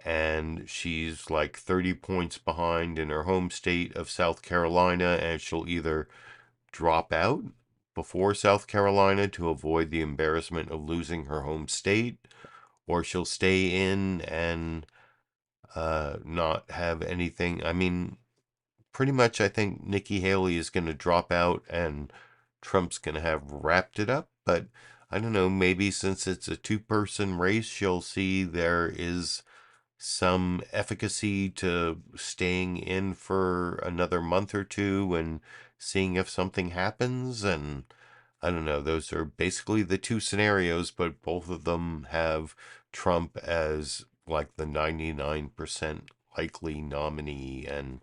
and she's like 30 points behind in her home state of South Carolina, and she'll either drop out before South Carolina to avoid the embarrassment of losing her home state, or she'll stay in and not have anything. I mean, pretty much I think Nikki Haley is going to drop out and Trump's going to have wrapped it up. But I don't know, maybe since it's a two-person race, she'll see there is some efficacy to staying in for another month or two and seeing if something happens. And I don't know, those are basically the two scenarios, but both of them have Trump as like the 99% likely nominee. And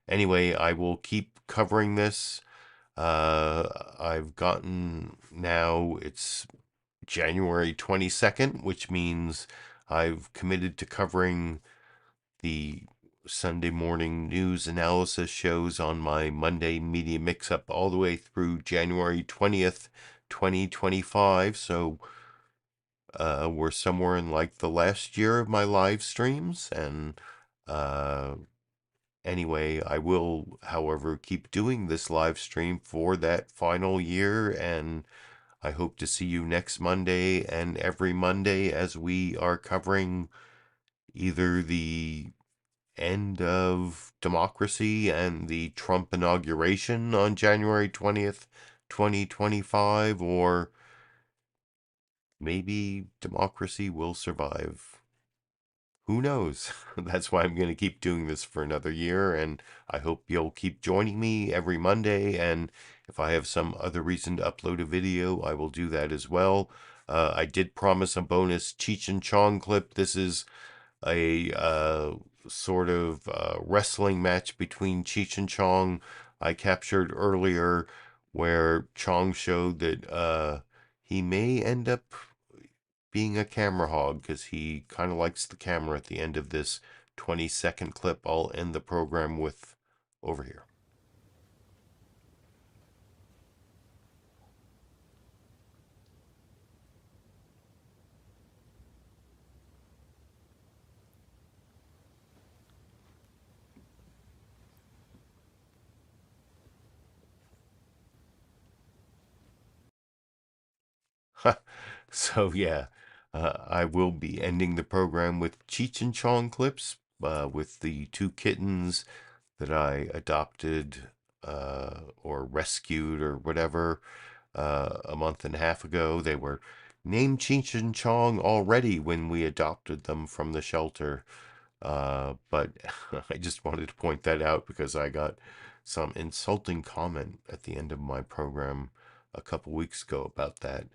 anyway, I will keep covering this. I've gotten now, it's January 22nd, which means I've committed to covering the Sunday morning news analysis shows on my Monday Media Mix-Up all the way through January 20th, 2025. So we're somewhere in like the last year of my live streams. And anyway, I will, however, keep doing this live stream for that final year, and I hope to see you next Monday and every Monday as we are covering either the end of democracy and the Trump inauguration on January 20th, 2025, or maybe democracy will survive. Who knows? That's why I'm going to keep doing this for another year, and I hope you'll keep joining me every Monday, and if I have some other reason to upload a video, I will do that as well. I did promise a bonus Cheech and Chong clip. This is a sort of wrestling match between Cheech and Chong I captured earlier, where Chong showed that he may end up being a camera hog because he kind of likes the camera at the end of this 20-second clip I'll end the program with over here. So yeah, I will be ending the program with Cheech and Chong clips with the two kittens that I adopted or rescued or whatever a month and a half ago. They were named Cheech and Chong already when we adopted them from the shelter. But I just wanted to point that out because I got some insulting comment at the end of my program a couple weeks ago about that.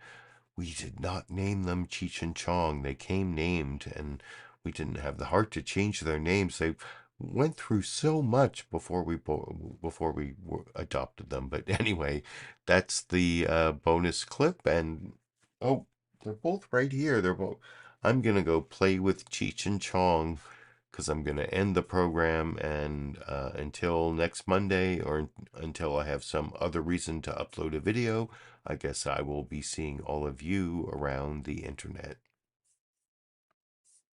We did not name them Cheech and Chong. They came named, and we didn't have the heart to change their names. They went through so much before we adopted them. But anyway, that's the bonus clip. And oh, they're both right here. They're both. I'm gonna go play with Cheech and Chong because I'm gonna end the program. And until next Monday, or until I have some other reason to upload a video, I guess I will be seeing all of you around the internet.